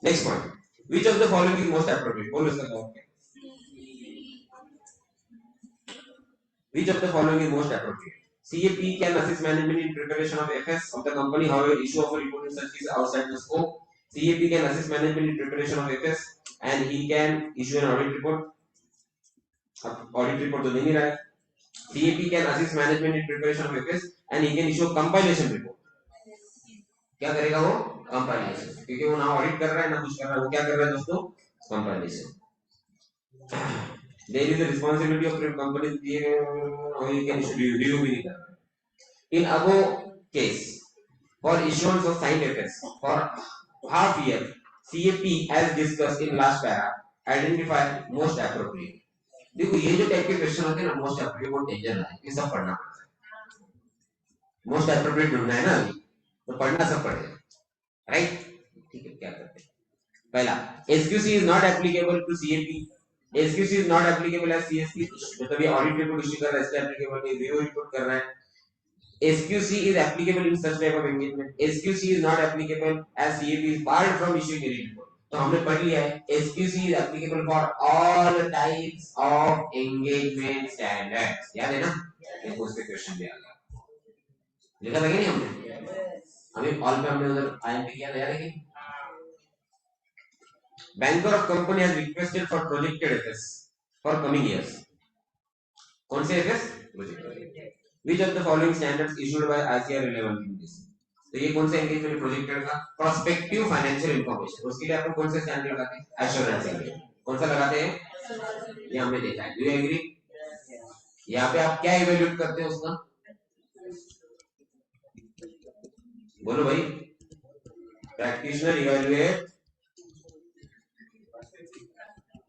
Next point, which of the following is most appropriate? बोलो इसका जवाब क्या? Which of the following is most appropriate? CAP can assist management in preparation of FS of the company. However, issue of a report in such is outside the scope. CAP can assist management in preparation of FS and he can issue an audit report. Audit report तो दे नहीं रहा है। CAP can assist management in preparation of FS and he can issue a compilation report. क्या करेगा वो? Compilation, क्योंकि वो ना ऑडिट कर रहा है ना कुछ कर रहा है, वो क्या कर रहा है दोस्तों? Compilation. There is a responsibility of companies or you can review भी नहीं कर रहा है। In above case, for issuance of signed FS for half year, CAP as discussed in last para identify most appropriate. देखो ये जो type के question होते हैं ना, मोस्ट एप्रोप्रिएट वो डेंजर है, ये सब पढ़ना पड़ता है। मोस्ट एप्रोप्रिएट ढूंढना है ना अभी, तो पढ़ना सब पड़ेगा, राइट? ठीक है, क्या करते हैं? पहला, SQC is not applicable to CAP. SQC is not applicable as CSP, मतलब ये ऑडिट रिपोर्ट इश्यू कर रहा है इसलिए एप्लीकेबल नहीं, रिव्यू रिपोर्ट कर रहा है। SQC is applicable in such type of engagement. SQC is not applicable as CAP is barred from issuing any report. तो हमने पढ़ लिया है, SQC is applicable for all types of engagement standards. याद है ना? ये उसके क्वेश्चन भी आ गया, लिखा था कि नहीं हमने? हमें ऑल पे हमने उधर आईएमपी किया था, याद है कि? Banker of company has requested for projected FS for coming years. कौन से FS? Projected. Which of the following standards issued by ICAR relevant in this? तो ये कौन सा एंगेजमेंट प्रोजेक्टेड का? प्रोस्पेक्टिव फाइनेंशियल इंफॉर्मेशन, उसके लिए अपन कौन से स्टैंडर्ड लगाते हैं? एश्योरेंस के लिए। कौन सा लगाते हैं? ये हमने देखा है। Do you agree? यहाँ पे आप क्या इवेल्यूएट करते हैं उसका? बोलो भाई। प्रैक्टिशनर इवेल्युएट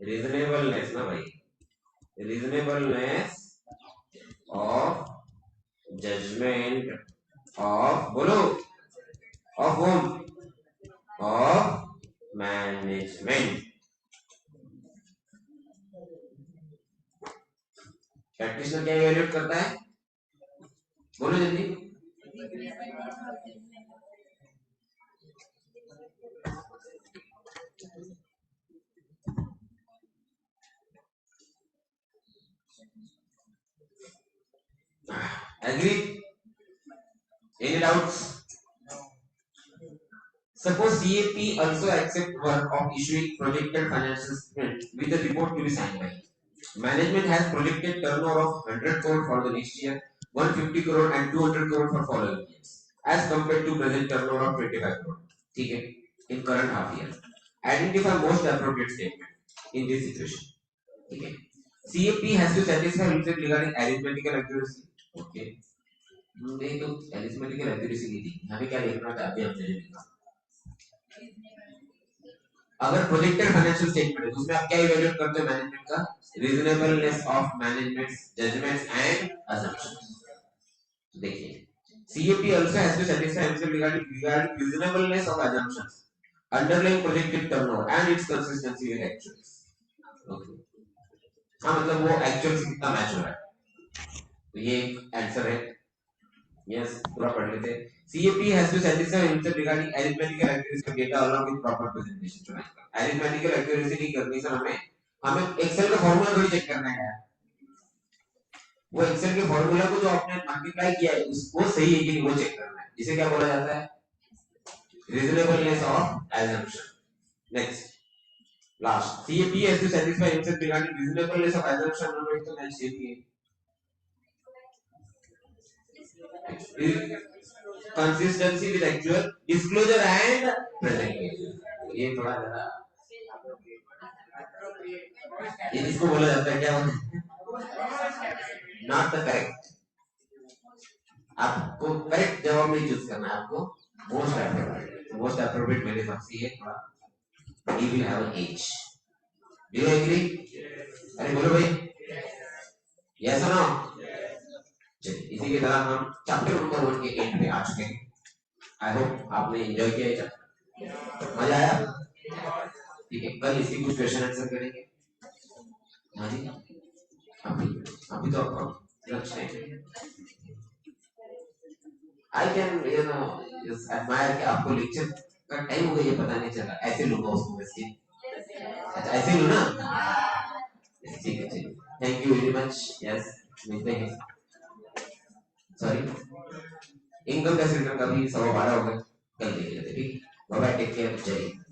रीजनेबलनेस ना भाई, रीजनेबलनेस ऑफ जजमेंट ऑफ, बोलो, of home, of management. Practitioner क्या इवेल्युएट करता है? बोलो जल्दी। Agree? Any doubts? Suppose CAP also accept work of issuing projected financial statement with the report to be signed by. Management has projected turnover of 100 crore for the next year, 150 crore and 200 crore for following years, as compared to present turnover of 25 crore. ठीक है? In current half year. Identify most appropriate statement in this situation. ठीक है? CAP has to satisfy himself regarding arithmetical accuracy. Okay. नहीं तो arithmetical accuracy नहीं थी. हमें क्या लिखना था? अभी हमने लिखा. अगर प्रोजेक्टेड फाइनेंशियल स्टेटमेंट है तो उसमें आप क्या इवैल्यूएट करते हो? मैनेजमेंट का reasonableness of management's judgments and assumptions. देखिए, CAP also has to satisfy himself regarding reasonableness of assumptions underlying projected turnover and its consistency with actuals. Okay, हाँ मतलब वो एक्चुअल से कितना मैच हो रहा है, तो ये एक आंसर है। यस, पूरा पढ़ लेते हैं। CAP has to satisfy himself regarding arithmetical accuracy of data along with proper presentation to banker. Arithmetical accuracy की करनी सर हमें एक्सेल का फॉर्मूला थोड़ी चेक करना है यार। वो एक्सेल के फॉर्मूला को जो आपने मल्टीप्लाई किया है उसको सही है कि नहीं वो चेक करना है। इसे क्या बोला जाता है? reasonableness of assumption. Next, last, CAP has to satisfy himself regarding reasonableness of assumption number तो match CAP consistency with actual disclosure and presentation। ये थोड़ा ज़्यादा ये इसको बोला जाता है क्या? Not the correct. आपको करेक्ट जवाब नहीं चूज करना है, आपको मोस्ट एप्रोप्रिएट मेरे हिसाब से ये थोड़ा ही will have an edge. Do you agree? अरे बोलो भाई, यस और नो? चलिए, इसी के साथ हम चैप्टर नंबर 1 के एंड पे आ चुके हैं। आई होप आपने एंजॉय किया ये चैप्टर, मजा आया? ठीक है, कल इसी कुछ क्वेश्चन आंसर करेंगे। हाँ जी, अभी तो आपका लंच टाइम है। आई कैन एडमायर कि आपको लेक्चर का टाइम हो गया ये पता नहीं चला। ऐसे लूंगा उसको वैसे, अच्छा ऐसे लूँ ना? ठीक है, चलिए, thank you very much. Yes, मिलते हैं। सॉरी, इनकम टैक्स रिटर्न का भी 12:15 हो गया, कल देख लेते। ठीक, बाय बाय, टेक केयर, जय हिंद।